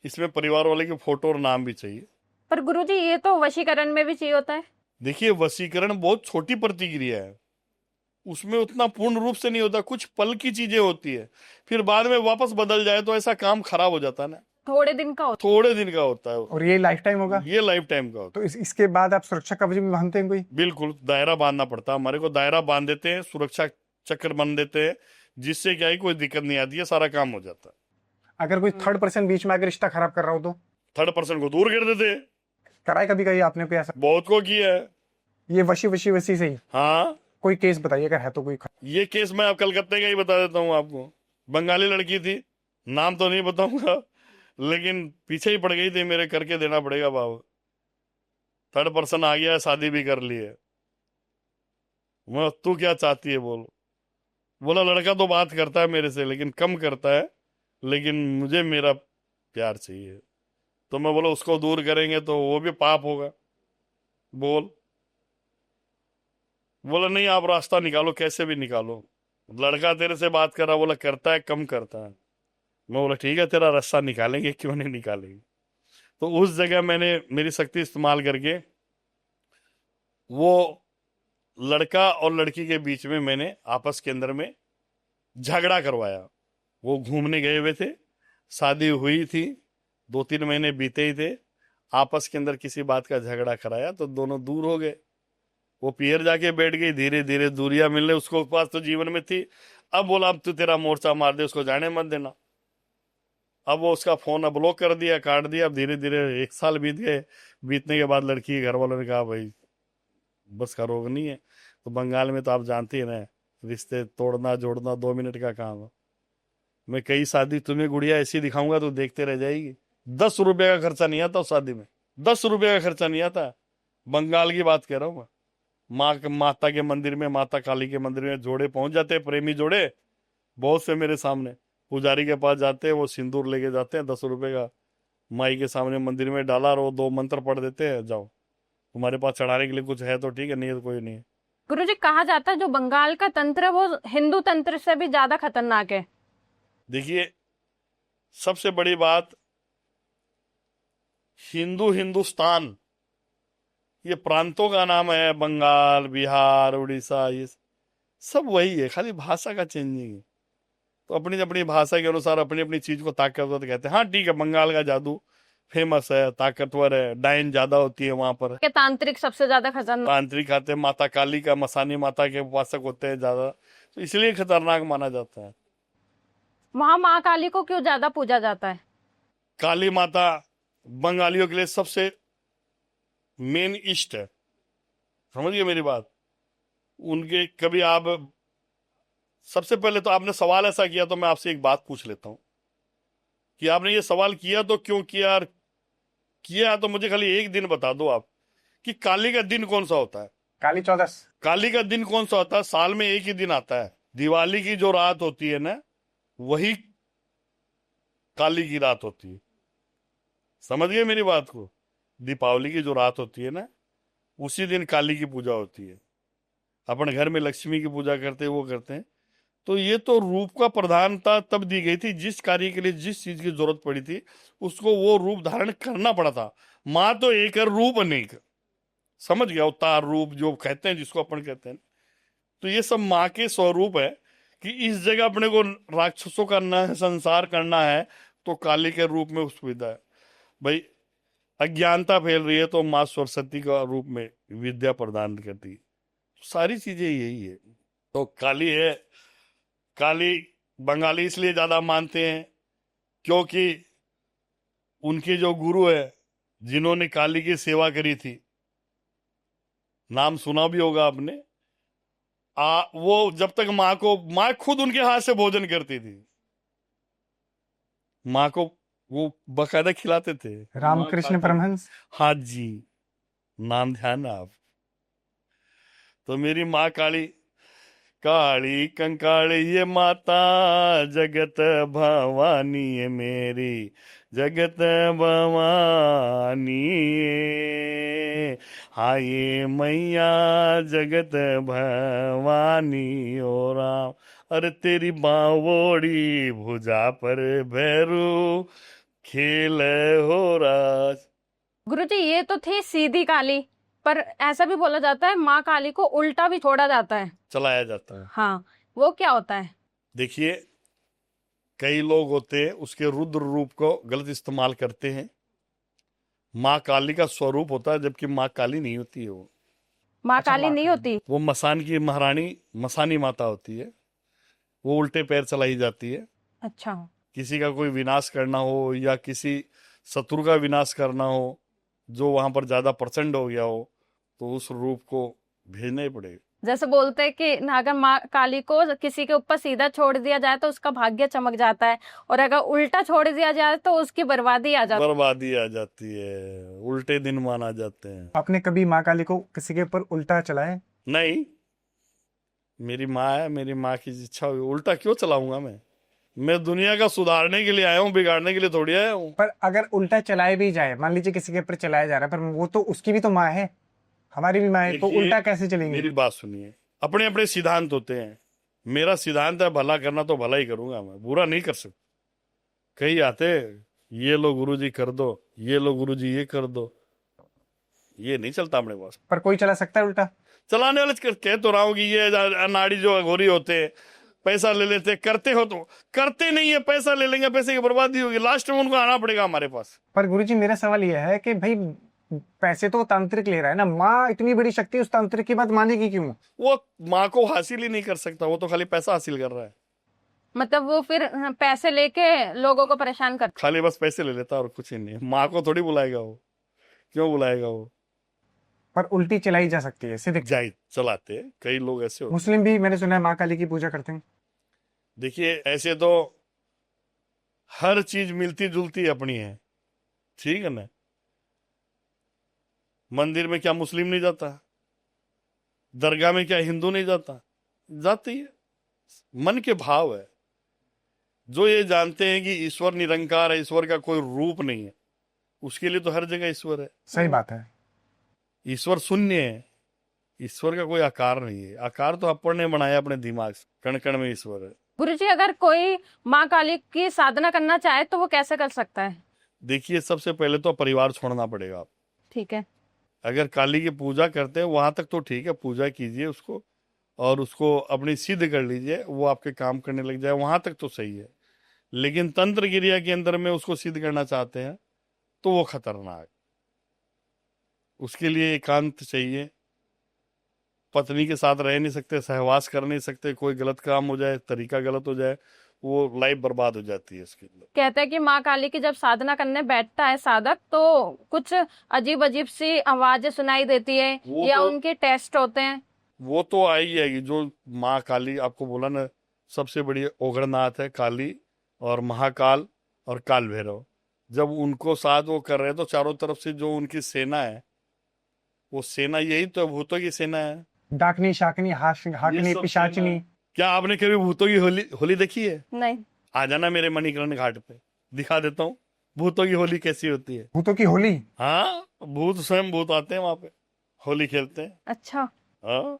इसमें परिवार वाले की फोटो और नाम भी चाहिए। पर गुरुजी ये तो वशीकरण में भी चाहिए होता है। देखिए, वशीकरण बहुत छोटी प्रतिक्रिया है, उसमें उतना पूर्ण रूप से नहीं होता, कुछ पल की चीजें होती है, फिर बाद में वापस बदल जाए तो ऐसा काम खराब हो जाता है ना। थोड़े दिन का होता थोड़े दिन का होता है, और ये लाइफ टाइम होगा? ये लाइफ टाइम का होता तो इसके बाद आप सुरक्षा कवच भी बांधते हैं कोई? है। बिल्कुल, दायरा बांधना पड़ता है हमारे को, दायरा बांध देते हैं, सुरक्षा चक्र बन देते हैं, जिससे क्या है कोई दिक्कत नहीं आती है, सारा काम हो जाता है। अगर कोई थर्ड पर्सन बीच में आकर रिश्ता खराब कर रहा हो तो? थर्ड पर्सन को दूर कर देते हैं। कराए कभी कभी आपने कोई ऐसा? बहुत को किया है। ये वशी वशी वशी से ही हाँ, कोई केस बताइए अगर है तो कोई। ये केस मैं अब कलकत्ते का ही बता देता हूँ आपको। बंगाली लड़की थी, नाम तो नहीं बताऊंगा, लेकिन पीछे ही पड़ गई थी मेरे, करके देना पड़ेगा बाबू। थर्ड पर्सन आ गया, शादी भी कर ली है। मैं, तू क्या चाहती है बोलो? बोला लड़का तो बात करता है मेरे से लेकिन कम करता है, लेकिन मुझे मेरा प्यार चाहिए। तो मैं बोला उसको दूर करेंगे तो वो भी पाप होगा, बोल। बोला नहीं, आप रास्ता निकालो, कैसे भी निकालो, लड़का तेरे से बात कर रहा। बोला करता है, कम करता है। मैं बोला ठीक है, तेरा रास्ता निकालेंगे, क्यों नहीं निकालेंगे। तो उस जगह मैंने मेरी शक्ति इस्तेमाल करके वो लड़का और लड़की के बीच में मैंने आपस के अंदर में झगड़ा करवाया। वो घूमने गए हुए थे, शादी हुई थी, 2-3 महीने बीते ही थे, आपस के अंदर किसी बात का झगड़ा कराया तो दोनों दूर हो गए। वो पियर जाके बैठ गई, धीरे धीरे दूरियां मिलने, उसको पास तो जीवन में थी। अब बोला अब तू तेरा मोर्चा मार दे, उसको जाने मत देना। अब वो उसका फोन अब ब्लॉक कर दिया, काट दिया। अब धीरे धीरे 1 साल बीत गए। बीतने के बाद लड़की के घर वालों ने कहा भाई बस का रोग नहीं है। तो बंगाल में तो आप जानते हैं ना, रिश्ते तोड़ना जोड़ना 2 मिनट का काम है। मैं कई शादी तुम्हें गुड़िया ऐसी दिखाऊंगा तो देखते रह जाएगी। 10 रुपये का खर्चा नहीं आता उस शादी में, 10 रुपये का खर्चा नहीं आता। बंगाल की बात कह रहा हूँ मैं। माता के मंदिर में, माता काली के मंदिर में जोड़े पहुंच जाते हैं, प्रेमी जोड़े बहुत से मेरे सामने। पुजारी के पास जाते हैं, वो सिंदूर लेके जाते हैं 10 रुपये का, माई के सामने मंदिर में डाला, और वो 2 मंत्र पढ़ देते हैं, जाओ तुम्हारे पास चढ़ाने के लिए कुछ है तो ठीक है, नहीं है तो कोई नहीं है। गुरुजी कहा जाता है जो बंगाल का तंत्र है वो हिंदू तंत्र से भी ज्यादा खतरनाक है। देखिए, सबसे बड़ी बात, हिंदुस्तान ये प्रांतों का नाम है, बंगाल, बिहार, उड़ीसा, ये सब वही है, खाली भाषा का चेंजिंग है। तो अपनी अपनी भाषा के अनुसार अपनी अपनी चीज को ताकतवर कहते हैं। हाँ ठीक है, बंगाल का जादू फेमस है, ताकतवर है, डायन ज्यादा होती है वहां पर। के तांत्रिक सबसे ज्यादा खतरनाक। तांत्रिक आते हैं, माता काली का, मसानी माता के उपासक होते हैं ज्यादा, तो इसलिए खतरनाक माना जाता है। वहां माँ काली को क्यों ज्यादा पूजा जाता है? काली माता बंगालियों के लिए सबसे मेन इष्ट है, समझिए मेरी बात। उनके कभी आप, सबसे पहले तो आपने सवाल ऐसा किया तो मैं आपसे एक बात पूछ लेता हूँ। कि आपने ये सवाल किया तो क्यों किया, और किया तो मुझे खाली एक दिन बता दो आप कि काली का दिन कौन सा होता है। काली चौदस। काली का दिन कौन सा होता है? साल में एक ही दिन आता है, दिवाली की जो रात होती है ना, वही काली की रात होती है। समझ गए मेरी बात को? दीपावली की जो रात होती है ना, उसी दिन काली की पूजा होती है। अपन घर में लक्ष्मी की पूजा करते हैं, वो करते हैं। तो ये तो रूप का प्रधानता तब दी गई थी, जिस कार्य के लिए जिस चीज की जरूरत पड़ी थी उसको वो रूप धारण करना पड़ा था। माँ तो एक है, रूप अनेक। समझ गया? अवतार रूप जो कहते हैं, जिसको अपन कहते हैं, तो ये सब माँ के स्वरूप है कि इस जगह अपने को राक्षसों करना है, संसार करना है, तो काली के रूप में सुविधा है। भाई अज्ञानता फैल रही है तो माँ सरस्वती का रूप में विद्या प्रदान करती है। सारी चीजें यही है। तो काली है। काली बंगाली इसलिए ज्यादा मानते हैं क्योंकि उनके जो गुरु है, जिन्होंने काली की सेवा करी थी, नाम सुना भी होगा आपने, वो जब तक माँ खुद उनके हाथ से भोजन करती थी। माँ को वो बकायदा खिलाते थे। रामकृष्ण परमहंस। हाँ जी, नाम ध्यान आप। तो मेरी माँ काली, काली कंकाली ये माता जगत भवानी है मेरी, जगत भवानी है। हाँ ये मैया जगत भवानी ओ राम, अरे तेरी बावोड़ी भुजा पर भैरू खेल हो राज। गुरुजी ये तो थी सीधी काली, पर ऐसा भी बोला जाता है माँ काली को उल्टा भी छोड़ा जाता है, चलाया जाता है। हाँ, वो क्या होता है? देखिए, कई लोग होते हैं उसके रुद्र रूप को गलत इस्तेमाल करते हैं। माँ काली का स्वरूप होता है, जबकि माँ काली नहीं होती है। वो माँ अच्छा, काली माँ नहीं काली। होती। वो मसान की महारानी, मसानी माता होती है। वो उल्टे पैर चलाई जाती है। अच्छा, किसी का कोई विनाश करना हो या किसी शत्रु का विनाश करना हो, जो वहां पर ज्यादा प्रचंड हो गया हो, तो उस रूप को भेजना ही पड़ेगा। जैसे बोलते हैं कि अगर माँ काली को किसी के ऊपर सीधा छोड़ दिया जाए तो उसका भाग्य चमक जाता है, और अगर उल्टा छोड़ दिया जाए तो उसकी बर्बादी आ जाती है। बर्बादी आ जाती है, उल्टे दिन माना जाते हैं। आपने कभी माँ काली को किसी के ऊपर उल्टा चलाया? नहीं, मेरी माँ है, मेरी माँ की इच्छा हुई, उल्टा क्यों चलाऊंगा मैं दुनिया का सुधारने के लिए आया हूँ, बिगाड़ने के लिए थोड़ी आया हूँ। पर अगर उल्टा चलाया भी जाए, मान लीजिए किसी के ऊपर चलाया जा रहा है, पर वो तो उसकी भी तो माँ है, हमारी भी माँ है, तो देखिए, उल्टा कैसे चलेंगे? मेरी बात सुनिए। अपने अपने सिद्धांत होते हैं। मेरा सिद्धांत है भला करना, तो भला ही करूंगा, मैं बुरा नहीं कर सकता। कई आते, ये लो गुरुजी कर दो, ये लो गुरुजी ये कर दो, ये नहीं चलता अपने पास। पर कोई चला सकता है उल्टा? चलाने वाले कह तो रहा हूँ कि ये अनाड़ी जो अघोरी होते हैं, पैसा ले लेते, करते हो तो करते नहीं है, पैसा ले लेंगे, पैसे की बर्बादी होगी, लास्ट में उनको आना पड़ेगा हमारे पास। पर गुरुजी मेरा सवाल यह है कि भाई पैसे तो तांत्रिक ले रहा है ना, माँ इतनी बड़ी शक्ति, उस तांत्रिक की बात मानेगी क्यों? वो माँ को हासिल ही नहीं कर सकता, वो तो खाली पैसा हासिल कर रहा है। मतलब वो फिर पैसे लेके लोगों को परेशान करता खाली बस पैसे ले लेता और कुछ ही नहीं। माँ को थोड़ी बुलाएगा वो, क्यों बुलाएगा वो? पर उल्टी चलाई जा सकती है सीधे। जाए चलाते हैं, कई लोग ऐसे होते हैं। मुस्लिम भी मैंने सुना है माँ काली की पूजा करते हैं। देखिए, ऐसे तो हर चीज मिलती जुलती अपनी है, ठीक है ना। मंदिर में क्या मुस्लिम नहीं जाता? दरगाह में क्या हिंदू नहीं जाता? जाती है। मन के भाव है। जो ये जानते हैं कि ईश्वर निरंकार है, ईश्वर का कोई रूप नहीं है, उसके लिए तो हर जगह ईश्वर है। सही बात है। ईश्वर शून्य है, ईश्वर का कोई आकार नहीं है। आकार तो अपन ने बनाया अपने दिमाग से, कण कण में ईश्वर है। गुरुजी अगर कोई माँ काली की साधना करना चाहे तो वो कैसे कर सकता है? देखिए, सबसे पहले तो परिवार छोड़ना पड़ेगा आप। ठीक है। अगर काली की पूजा करते हैं वहां तक तो ठीक है, पूजा कीजिए उसको और उसको अपनी सिद्ध कर लीजिए, वो आपके काम करने लग जाए, वहां तक तो सही है। लेकिन तंत्र क्रिया के अंदर में उसको सिद्ध करना चाहते हैं तो वो खतरनाक। उसके लिए एकांत चाहिए, पत्नी के साथ रह नहीं सकते, सहवास कर नहीं सकते, कोई गलत काम हो जाए, तरीका गलत हो जाए, वो लाइफ बर्बाद हो जाती है इसके लिए। कहते हैं कि माँ काली की जब साधना करने बैठता है साधक तो कुछ अजीब अजीब सी आवाजें सुनाई देती है, या उनके टेस्ट होते हैं। वो तो आई है जो माँ काली, आपको बोला ना, सबसे बड़ी ओगड़नाथ है काली और महाकाल और काल भैरव, जब उनको साथ वो कर रहे हैं तो चारों तरफ से जो उनकी सेना है, वो सेना यही तो भूतों की सेना है। डाकनी शाकनी हाकनी सब पिशाचनी। सेना। क्या आपने कभी भूतों की होली होली देखी है? नहीं। आ जाना मेरे मणिकरण घाट पे, दिखा देता हूँ भूतों की होली कैसी होती है। भूतों की होली। हाँ, भूत स्वयं भूत आते हैं वहां पे, होली खेलते हैं। अच्छा, हाँ,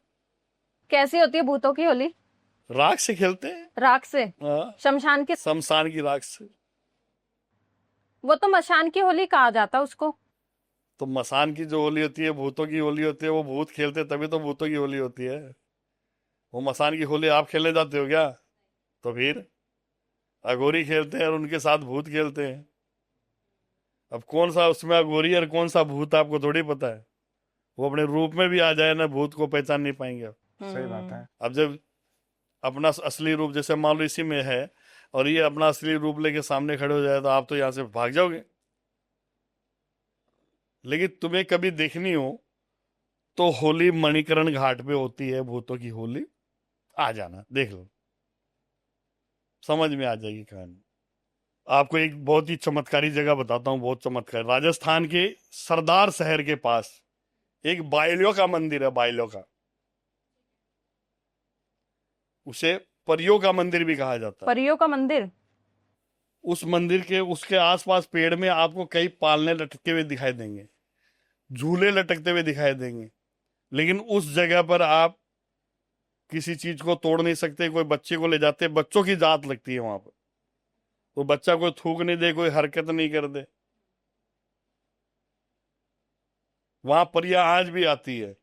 कैसी होती है भूतों की होली? राख से खेलते हैं। राख से? हाँ, शमशान की? शमशान की राख से। वो तो मशान की होली कहा जाता है उसको। तो मसान की जो होली होती है, भूतों की होली होती है, वो भूत खेलते हैं, तभी तो भूतों की होली होती है। वो मसान की होली आप खेलने जाते हो क्या? तो फिर अघोरी खेलते हैं और उनके साथ भूत खेलते हैं। अब कौन सा उसमें अघोरी और कौन सा भूत आपको थोड़ी पता है। वो अपने रूप में भी आ जाए ना, भूत को पहचान नहीं पाएंगे आप। सही बात है। अब जब अपना असली रूप, जैसे मान लो इसी में है और ये अपना असली रूप लेके सामने खड़े हो जाए तो आप तो यहाँ से भाग जाओगे। लेकिन तुम्हें कभी देखनी हो तो होली मणिकरण घाट पे होती है, भूतों की होली। आ जाना, देख लो, समझ में आ जाएगी कहानी। आपको एक बहुत ही चमत्कारी जगह बताता हूँ, बहुत चमत्कार। राजस्थान के सरदार शहर के पास एक बायलियों का मंदिर है, बायलियों का। उसे परियों का मंदिर भी कहा जाता है। परियों का मंदिर? उस मंदिर के उसके आसपास पेड़ में आपको कई पालने लटकते हुए दिखाई देंगे, झूले लटकते हुए दिखाई देंगे। लेकिन उस जगह पर आप किसी चीज को तोड़ नहीं सकते। कोई बच्चे को ले जाते, बच्चों की जात लगती है वहां पर, तो बच्चा कोई थूक नहीं दे, कोई हरकत नहीं कर दे। वहां परियां आज भी आती है।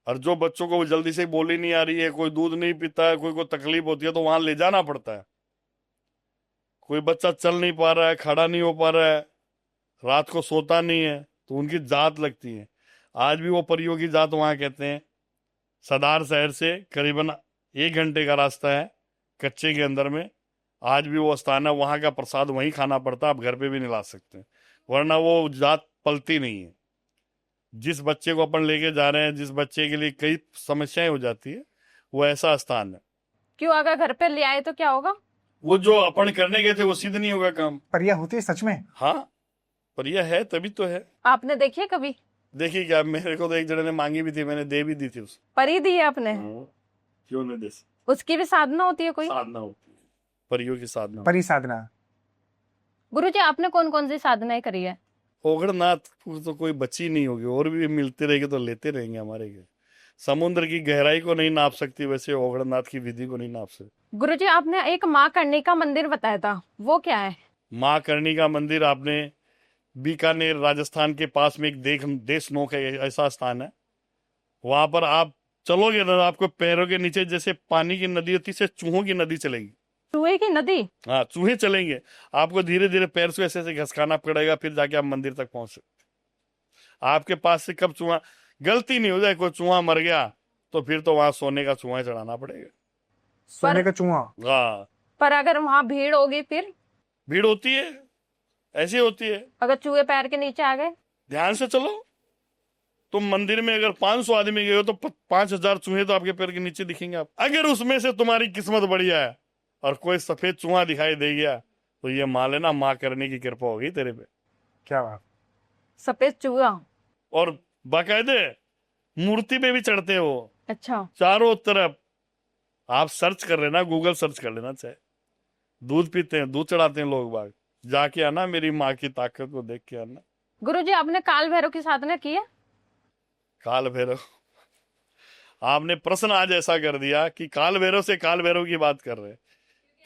और जो बच्चों को जल्दी से बोली नहीं आ रही है, कोई दूध नहीं पीता है, कोई को तकलीफ होती है, तो वहां ले जाना पड़ता है। कोई बच्चा चल नहीं पा रहा है, खड़ा नहीं हो पा रहा है, रात को सोता नहीं है, तो उनकी जात लगती है। आज भी वो परियों की जात वहां कहते हैं। सरदार शहर से करीबन 1 घंटे का रास्ता है, कच्चे के अंदर में। आज भी वो स्थान है, वहां का प्रसाद वहीं खाना पड़ता है, आप घर पे भी नहीं ला सकते, वरना वो जात पलती नहीं है। जिस बच्चे को अपन लेके जा रहे हैं, जिस बच्चे के लिए कई समस्याएं हो जाती है, वो ऐसा स्थान है। क्यों, अगर घर पे ले आए तो क्या होगा? वो जो अपन करने गए थे वो सिद्ध नहीं होगा काम। परिया होती है सच में? हाँ, पर यह है तभी तो है। आपने देखी है कभी? देखिए क्या, मेरे को तो एक जने ने मांगी भी थी, मैंने दे भी दी थी उसे। परी दी है आपने? क्यों नहीं दे? उसकी भी साधना होती है कोई? साधना होती है, परियों की साधना। परी साधना। गुरुजी, आपने कौन कौन सी साधनाएं करी है? ओगड़नाथ तो कोई बची नहीं होगी, और भी मिलते रहेंगे तो लेते रहेंगे हमारे घर। समुद्र की गहराई को नहीं नाप सकती, वैसे ओगड़नाथ की विधि को नहीं नाप सकती। गुरुजी, आपने एक माँ करनी का मंदिर बताया था, वो क्या है? माँ करणी का मंदिर आपने बीकानेर राजस्थान के पास में एक देश नोक है, ऐसा स्थान है। वहां पर आप चलोगे ना, आपको पैरों के नीचे जैसे पानी की नदी होती है, चूहों की नदी चलेगी। चूहे की नदी? हाँ, चूहे चलेंगे। आपको धीरे धीरे पैर से ऐसे ऐसे घसकाना पड़ेगा, फिर जाके आप मंदिर तक पहुंच सकते। आपके पास से कब चूहा, गलती नहीं हो जाए कोई चूहा मर गया तो फिर तो वहां सोने का चूहा चढ़ाना पड़ेगा। सोने का चूहा? हाँ। पर अगर वहां भीड़ होगी फिर? भीड़ होती है, ऐसी होती है। अगर चूहे पैर के नीचे आ गए? ध्यान से चलो। तुम मंदिर में अगर 500 आदमी गए हो तो 5000 चूहे तो आपके पैर के नीचे दिखेंगे आप। अगर उसमें से तुम्हारी किस्मत बढ़िया है और कोई सफेद चूहा दिखाई दे गया तो ये मान लेना, माँ करने की कृपा होगी तेरे पे। क्या बात। सफेद चूहा? और बाकायदे मूर्ति पे भी चढ़ते हो। अच्छा। चारों तरफ आप सर्च कर लेना, गूगल सर्च कर लेना, चाहे दूध पीते हैं, दूध चढ़ाते हैं लोग बाग। जाके आना, मेरी माँ की ताकत को देख के आना। गुरुजी, आपने काल भैरव की साधना की है? काल भैरव, आपने प्रश्न आज ऐसा कर दिया कि काल भैरव से काल भैरव की बात कर रहे हैं।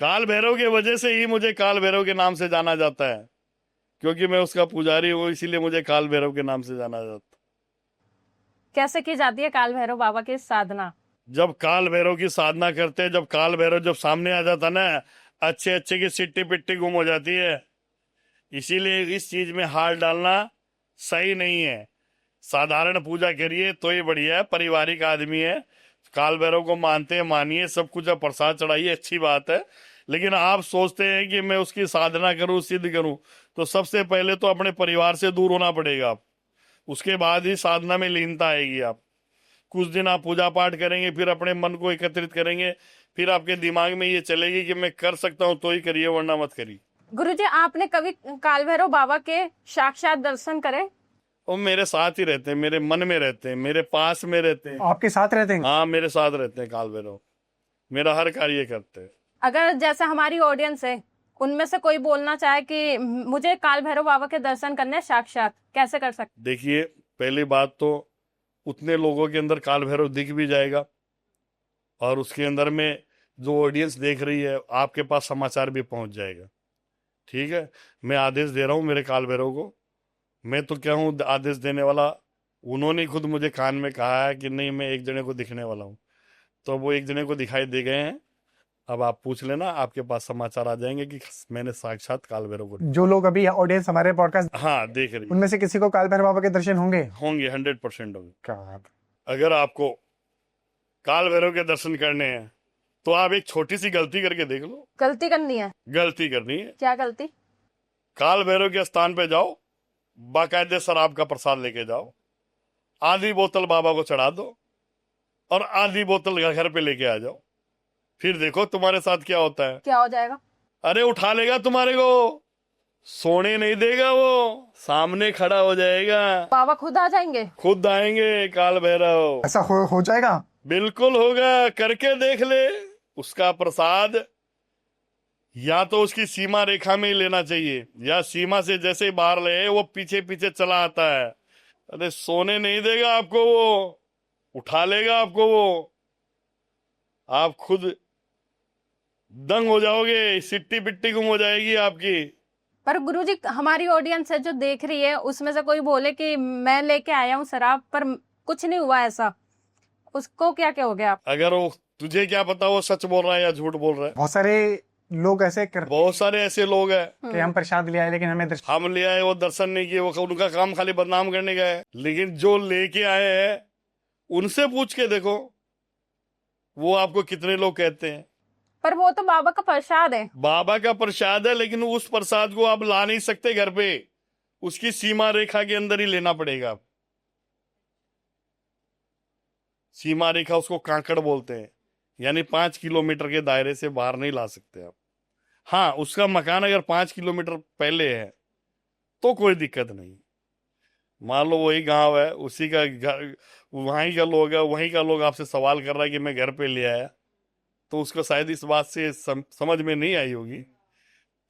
काल भैरव की वजह से ही मुझे काल भैरव के नाम से जाना जाता है, क्योंकि मैं उसका पुजारी हूँ, इसीलिए मुझे काल भैरव के नाम से जाना जाता है। कैसे की जाती है काल भैरव बाबा की साधना? जब काल भैरव की साधना करते हैं, जब काल भैरव जब सामने आ जाता ना, अच्छे अच्छे की सिट्टी पिट्टी गुम हो जाती है। इसीलिए इस चीज में हाथ डालना सही नहीं है। साधारण पूजा करिए तो ही बढ़िया है। पारिवारिक आदमी है, काल भैरव को मानते हैं, मानिए, सब कुछ प्रसाद चढ़ाइए, अच्छी बात है। लेकिन आप सोचते हैं कि मैं उसकी साधना करूं, सिद्ध करूं, तो सबसे पहले तो अपने परिवार से दूर होना पड़ेगा आप, उसके बाद ही साधना में लीनता आएगी। आप कुछ दिन आप पूजा पाठ करेंगे, फिर अपने मन को एकत्रित करेंगे, फिर आपके दिमाग में ये चलेगी कि मैं कर सकता हूं तो ही करिए, वरना मत करिए। गुरुजी, आपने कभी काल भैरव बाबा के साक्षात दर्शन करे? वो मेरे साथ ही रहते हैं, मेरे मन में रहते हैं, मेरे पास में रहते हैं। आपके साथ रहते हैं? हाँ, मेरे साथ रहते हैं काल भैरव, मेरा हर कार्य करते हैं। अगर जैसे हमारी ऑडियंस है, उनमें से कोई बोलना चाहे कि मुझे काल भैरव बाबा के दर्शन करने हैं साक्षात, कैसे कर सकते? देखिए, पहली बात तो उतने लोगों के अंदर काल भैरव दिख भी जाएगा, और उसके अंदर में जो ऑडियंस देख रही है आपके पास समाचार भी पहुंच जाएगा। ठीक है, मैं आदेश दे रहा हूँ मेरे काल भैरव को। मैं तो क्या हूँ आदेश देने वाला, उन्होंने खुद मुझे कान में कहा है कि नहीं, मैं एक जने को दिखने वाला हूँ। तो वो एक जने को दिखाई दे गए हैं। अब आप पूछ लेना, आपके पास समाचार आ जाएंगे कि मैंने साक्षात काल भैरव को। जो लोग अभी ऑडियंस हमारे पॉडकास्ट हाँ देख रही है, उनमें से किसी को काल भैरव बाबा के दर्शन होंगे? होंगे, 100% होंगे। क्या बात। अगर आपको काल भैरव के दर्शन करने हैं तो आप एक छोटी सी गलती करके देख लो। गलती करनी है? गलती करनी है। क्या गलती? काल भैरव के स्थान पे जाओ, बाकायदे शराब का प्रसाद लेके जाओ, आधी बोतल बाबा को चढ़ा दो और आधी बोतल घर पे लेके आ जाओ। फिर देखो तुम्हारे साथ क्या होता है। क्या हो जाएगा? अरे उठा लेगा तुम्हारे को, सोने नहीं देगा, वो सामने खड़ा हो जाएगा। बाबा खुद आ जाएंगे? खुद आएंगे काल भैरव। ऐसा हो जाएगा? बिल्कुल होगा, करके देख ले। उसका प्रसाद या तो उसकी सीमा रेखा में ही लेना चाहिए, या सीमा से जैसे ही बाहर ले वो पीछे पीछे चला आता है। अरे सोने नहीं देगा आपको, वो उठा लेगा आपको, वो आप खुद दंग हो जाओगे, सिट्टी पिट्टी गुम हो जाएगी आपकी। पर गुरुजी, हमारी ऑडियंस है जो देख रही है, उसमें से कोई बोले कि मैं लेके आया हूँ शराब पर कुछ नहीं हुआ ऐसा, उसको क्या हो गया? अगर वो, तुझे क्या पता वो सच बोल रहा है या झूठ बोल रहा है। बहुत सारे लोग ऐसे करते बहुत सारे ऐसे लोग हैं कि हम प्रसाद ले आए लेकिन हमें दर्शन। हम ले आए, वो दर्शन नहीं किए, वो उनका काम खाली बदनाम करने का है। लेकिन जो लेके आए हैं उनसे पूछ के देखो वो आपको कितने लोग कहते हैं। पर वो तो बाबा का प्रसाद है। बाबा का प्रसाद है, लेकिन उस प्रसाद को आप ला नहीं सकते घर पे, उसकी सीमा रेखा के अंदर ही लेना पड़ेगा। सीमा रेखा उसको कांकड़ बोलते हैं, यानी 5 किलोमीटर के दायरे से बाहर नहीं ला सकते आप। हाँ, उसका मकान अगर 5 किलोमीटर पहले है तो कोई दिक्कत नहीं। मान लो वही गांव है, उसी का घर, वहीं का लोग है, वहीं का लोग आपसे सवाल कर रहा है कि मैं घर पे ले आया, तो उसको शायद इस बात से समझ में नहीं आई होगी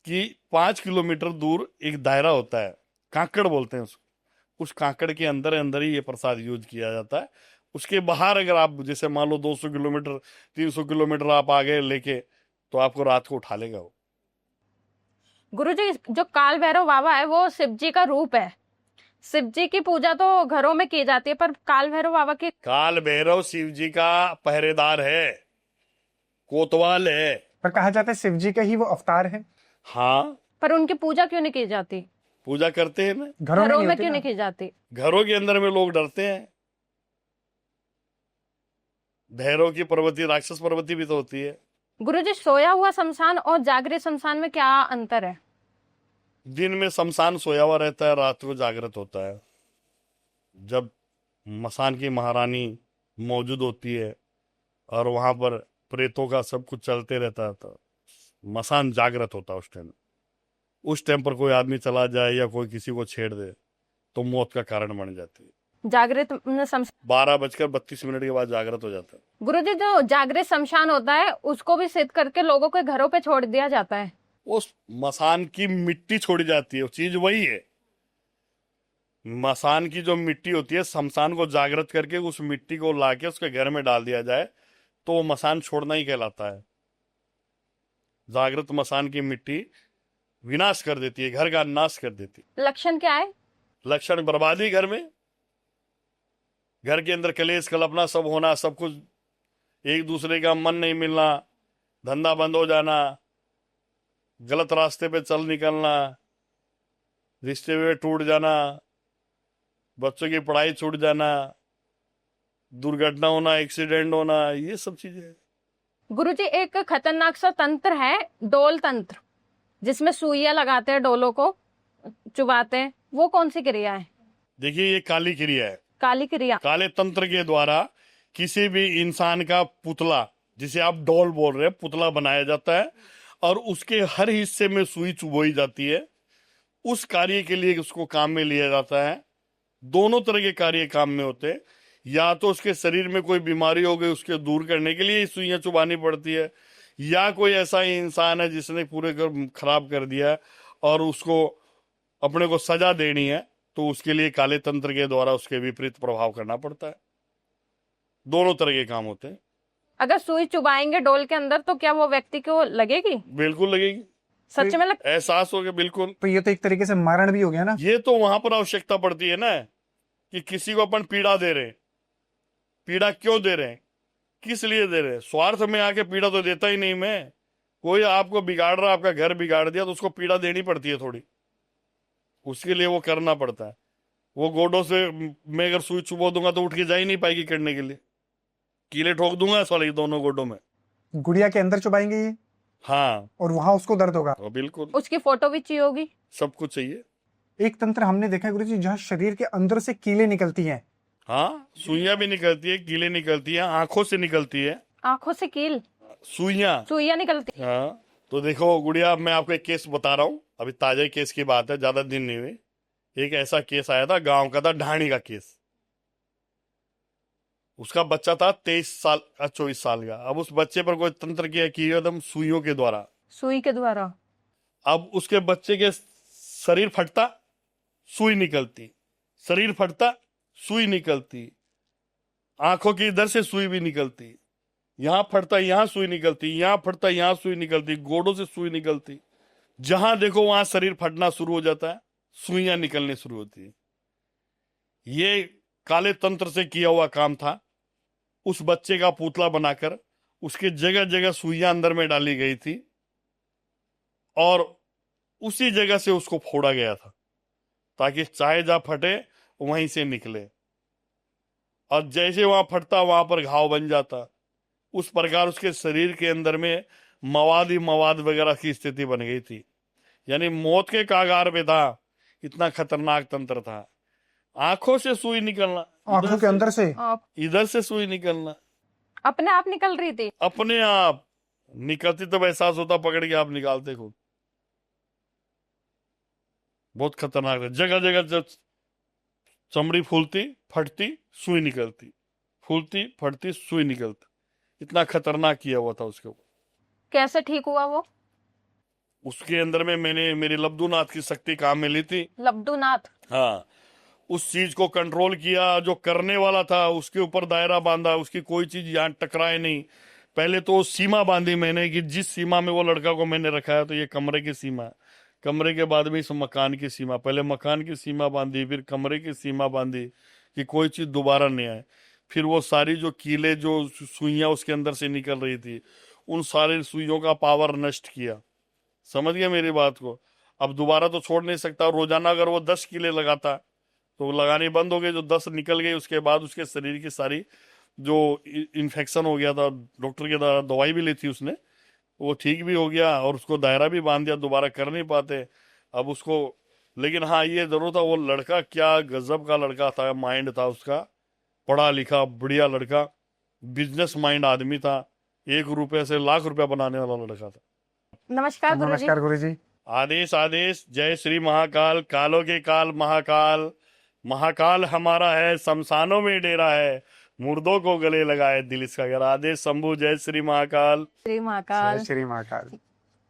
कि 5 किलोमीटर दूर एक दायरा होता है, कांकड़ बोलते हैं उसको। उस कांकड़ के अंदर अंदर ही ये प्रसाद यूज किया जाता है। उसके बाहर अगर आप जैसे मान लो 200 किलोमीटर 300 किलोमीटर आप आगे लेके, तो आपको रात को उठा लेगा वो। गुरुजी, जो काल भैरव बाबा है वो शिव जी का रूप है। शिव जी की पूजा तो घरों में की जाती है, पर काल भैरव बाबा की? काल भैरव शिव जी का पहरेदार है, कोतवाल है। पर कहा जाता है शिव जी का ही वो अवतार है। हाँ, पर उनकी पूजा क्यों नहीं की जाती? पूजा करते हैं ना। घरों घरों नहीं में होती क्यों ना? नहीं की जाती? घरों के अंदर में लोग डरते हैं। भैरव की पर्वती, राक्षस पर्वती भी तो होती है। गुरुजी, सोया हुआ शमशान और जागृत शमशान में क्या अंतर है? दिन में शमशान सोया हुआ रहता है, रात को जागृत होता है। जब मसान की महारानी मौजूद होती है और वहां पर प्रेतों का सब कुछ चलते रहता है, तो मसान जागृत होता है उस टाइम। उस टाइम पर कोई आदमी चला जाए या कोई किसी को छेड़ दे तो मौत का कारण बन जाती है। जागृत शमशान 12:32 के बाद जागृत हो जाता है। गुरुजी, जो जागृत शमशान होता है उसको भी सिद्ध करके लोगों के घरों पे छोड़ दिया जाता है। उस मसान की मिट्टी छोड़ी जाती है, वो चीज वही है। मसान की जो मिट्टी होती है, शमशान को जागृत करके उस मिट्टी को लाके उसके घर में डाल दिया जाए तो वो मसान छोड़ना ही कहलाता है। जागृत मसान की मिट्टी विनाश कर देती है, घर का नाश कर देती है। लक्षण क्या है? लक्षण बर्बादी घर में, घर के अंदर कलेश कल्पना सब होना, सब कुछ एक दूसरे का मन नहीं मिलना, धंधा बंद हो जाना, गलत रास्ते पे चल निकलना, रिश्ते में टूट जाना, बच्चों की पढ़ाई छूट जाना, दुर्घटना होना, एक्सीडेंट होना, ये सब चीजें। गुरुजी, एक खतरनाक सा तंत्र है डोल तंत्र, जिसमें सुइयां लगाते हैं, डोलों को चुबाते हैं, वो कौन सी क्रिया है? देखिए, ये काली क्रिया है। काली क्रिया? काले तंत्र के द्वारा किसी भी इंसान का पुतला, जिसे आप डॉल बोल रहे हैं, पुतला बनाया जाता है और उसके हर हिस्से में सुई चुभोई जाती है। उस कार्य के लिए उसको काम में लिया जाता है। दोनों तरह के कार्य काम में होते हैं। या तो उसके शरीर में कोई बीमारी हो गई, उसके दूर करने के लिए सुइयां चुभानी पड़ती है, या कोई ऐसा इंसान है जिसने पूरे घर खराब कर दिया है और उसको अपने को सजा देनी है, तो उसके लिए काले तंत्र के द्वारा उसके विपरीत प्रभाव करना पड़ता है। दोनों तरह के काम होते हैं। अगर सुई चुभाएंगे डोल के अंदर तो क्या वो व्यक्ति को लगेगी? बिल्कुल लगेगी, सच में एहसास हो गया। बिल्कुल। तो ये तो एक तरीके से मरण भी हो गया ना। ये तो वहां पर आवश्यकता पड़ती है ना कि किसी को अपन पीड़ा दे रहे हैं। पीड़ा क्यों दे रहे हैं, किस लिए दे रहे हैं? स्वार्थ में आके पीड़ा तो देता ही नहीं मैं। कोई आपको बिगाड़ रहा, आपका घर बिगाड़ दिया, तो उसको पीड़ा देनी पड़ती है थोड़ी, उसके लिए वो करना पड़ता है। वो गोडों से मैं अगर सुई चुबो दूंगा तो उठ के जा ही नहीं पाएगी करने के लिए, कीले ठोक दूंगा साले दोनों गोडों में। गुड़िया के अंदर चुभाएंगे ये? हाँ। और वहां उसको दर्द होगा? बिल्कुल। उसकी फोटो भी चाहिए होगी? सब कुछ चाहिए। एक तंत्र हमने देखा है गुरुजी जहाँ शरीर के अंदर से कीलें निकलती हैं। हाँ, सुइयां भी निकलती है, कीले निकलती है, आंखों से निकलती है। आंखों से कील? सुइयां निकलती? हाँ। तो देखो गुड़िया, मैं आपको एक केस बता रहा हूँ, अभी ताजा केस की बात है, ज्यादा दिन नहीं हुए। एक ऐसा केस आया था, गांव का था, ढाणी का केस। उसका बच्चा था 24 साल का। अब उस बच्चे पर कोई तंत्र किया कि एकदम सुइयों के द्वारा। सुई के द्वारा? अब उसके बच्चे के शरीर फटता, सुई निकलती, शरीर फटता, सुई निकलती, आंखों की इधर से सुई भी निकलती, यहां फटता यहां सुई निकलती, यहां फटता यहां सुई निकलती, गोडों से सुई निकलती। जहां देखो वहां शरीर फटना शुरू हो जाता है, सुइयां निकलने शुरू होती है। ये काले तंत्र से किया हुआ काम था। उस बच्चे का पुतला बनाकर उसके जगह जगह सुइयां अंदर में डाली गई थी और उसी जगह से उसको फोड़ा गया था ताकि चाहे जहां फटे वहीं से निकले, और जैसे वहां फटता वहां पर घाव बन जाता। उस प्रकार उसके शरीर के अंदर में मवाद ही मवाद वगैरह की स्थिति बन गई थी, यानी मौत के कागार पे था। इतना खतरनाक तंत्र था। आंखों से सुई निकलना, आंखों के अंदर से इधर से सुई निकलना, अपने आप निकल रही थी? अपने आप निकलती तब एहसास होता, पकड़ के आप निकालते खुद। बहुत खतरनाक था। जगह जगह जब चमड़ी फूलती, फटती, सुई निकलती, फूलती, फटती, सुई निकलती। इतना खतरनाक किया हुआ था उसके ऊपर। कैसे ठीक हुआ वो? उसके अंदर में मैंने मेरी लब्धुनाथ की शक्ति काम में ली थी। लब्धुनाथ? हाँ। उस चीज को कंट्रोल किया, जो करने वाला था उसके ऊपर दायरा बांधा, उसकी कोई चीज यहाँ टकराए नहीं। पहले तो सीमा बांधी मैंने कि जिस सीमा में वो लड़का को मैंने रखा है तो ये कमरे की सीमा है। कमरे के बाद में इस मकान की सीमा, पहले मकान की सीमा बांधी, फिर कमरे की सीमा बांधी कि कोई चीज दोबारा नहीं आए। फिर वो सारी जो कीले, जो सुइयां उसके अंदर से निकल रही थी, उन सारे सुइयों का पावर नष्ट किया। समझ गया मेरी बात को? अब दोबारा तो छोड़ नहीं सकता। रोजाना अगर वो 10 कीले लगाता तो लगाने बंद हो गए। जो 10 निकल गए उसके बाद उसके शरीर की सारी जो इन्फेक्शन हो गया था, डॉक्टर के द्वारा दवाई भी ली थी उसने, वो ठीक भी हो गया और उसको दायरा भी बांध दिया। दोबारा कर नहीं पाते अब उसको। लेकिन हाँ, ये जरूर था, वो लड़का क्या गजब का लड़का था, माइंड था उसका, पढ़ा लिखा बढ़िया लड़का, बिजनेस माइंड आदमी था। 1 रुपए से लाख रुपया बनाने वाला लड़का था। नमस्कार गुरुजी। नमस्कार गुरुजी। आदेश आदेश, जय श्री महाकाल, कालों के काल महाकाल। महाकाल हमारा है, शमशानों में डेरा है, मुर्दों को गले लगाए दिल इसका घर। आदेश शंभू, जय श्री महाकाल। श्री महाकाल। जय श्री महाकाल।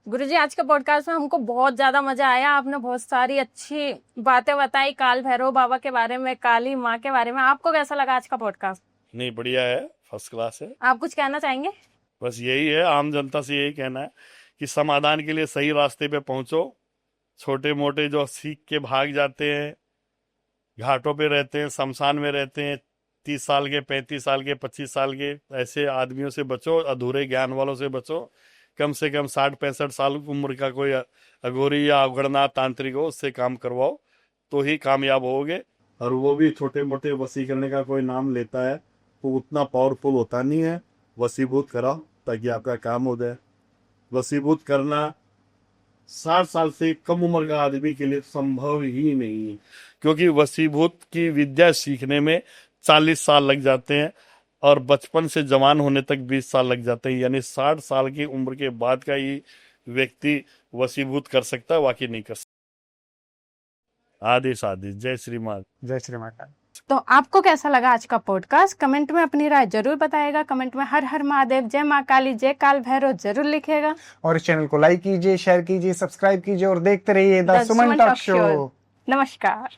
गुरुजी, आज के पॉडकास्ट में हमको बहुत ज्यादा मजा आया। आपने बहुत सारी अच्छी बातें बताई काल भैरव बाबा के बारे में, काली माँ के बारे में। आपको कैसा लगा आज का पॉडकास्ट? नहीं, बढ़िया है, फर्स्ट क्लास है। आप कुछ कहना चाहेंगे? बस यही है, आम जनता से यही कहना है कि समाधान के लिए सही रास्ते पे पहुंचो। छोटे मोटे जो सीख के भाग जाते हैं, घाटों पे रहते हैं, शमशान में रहते हैं, 30 साल के, 35 साल के, 25 साल के, ऐसे आदमियों से बचो। अधूरे ज्ञान वालों से बचो। कम से कम 60-65 साल उम्र का कोई अघोरी या अवगणना तांत्रिक हो, उससे काम करवाओ तो ही कामयाब होगे। और वो भी छोटे मोटे वसी करने का कोई नाम लेता है वो उतना पावरफुल होता नहीं है। वसीभूत कराओ ताकि आपका काम हो जाए। वसीभूत करना 60 साल से कम उम्र का आदमी के लिए संभव ही नहीं है, क्योंकि वसीभूत की विद्या सीखने में 40 साल लग जाते हैं और बचपन से जवान होने तक 20 साल लग जाते हैं। यानी 60 साल की उम्र के बाद का ये व्यक्ति वशीभूत कर सकता है, बाकी नहीं कर सकता। आदेश आदेश। जय श्री माँ। जय श्री माता। तो आपको कैसा लगा आज का पॉडकास्ट? कमेंट में अपनी राय जरूर बताएगा। कमेंट में हर हर महादेव, जय माँ काली, जय काल भैरव जरूर लिखेगा। और इस चैनल को लाइक कीजिए, शेयर कीजिए, सब्सक्राइब कीजिए और देखते रहिए द सुमन टॉक शो। नमस्कार।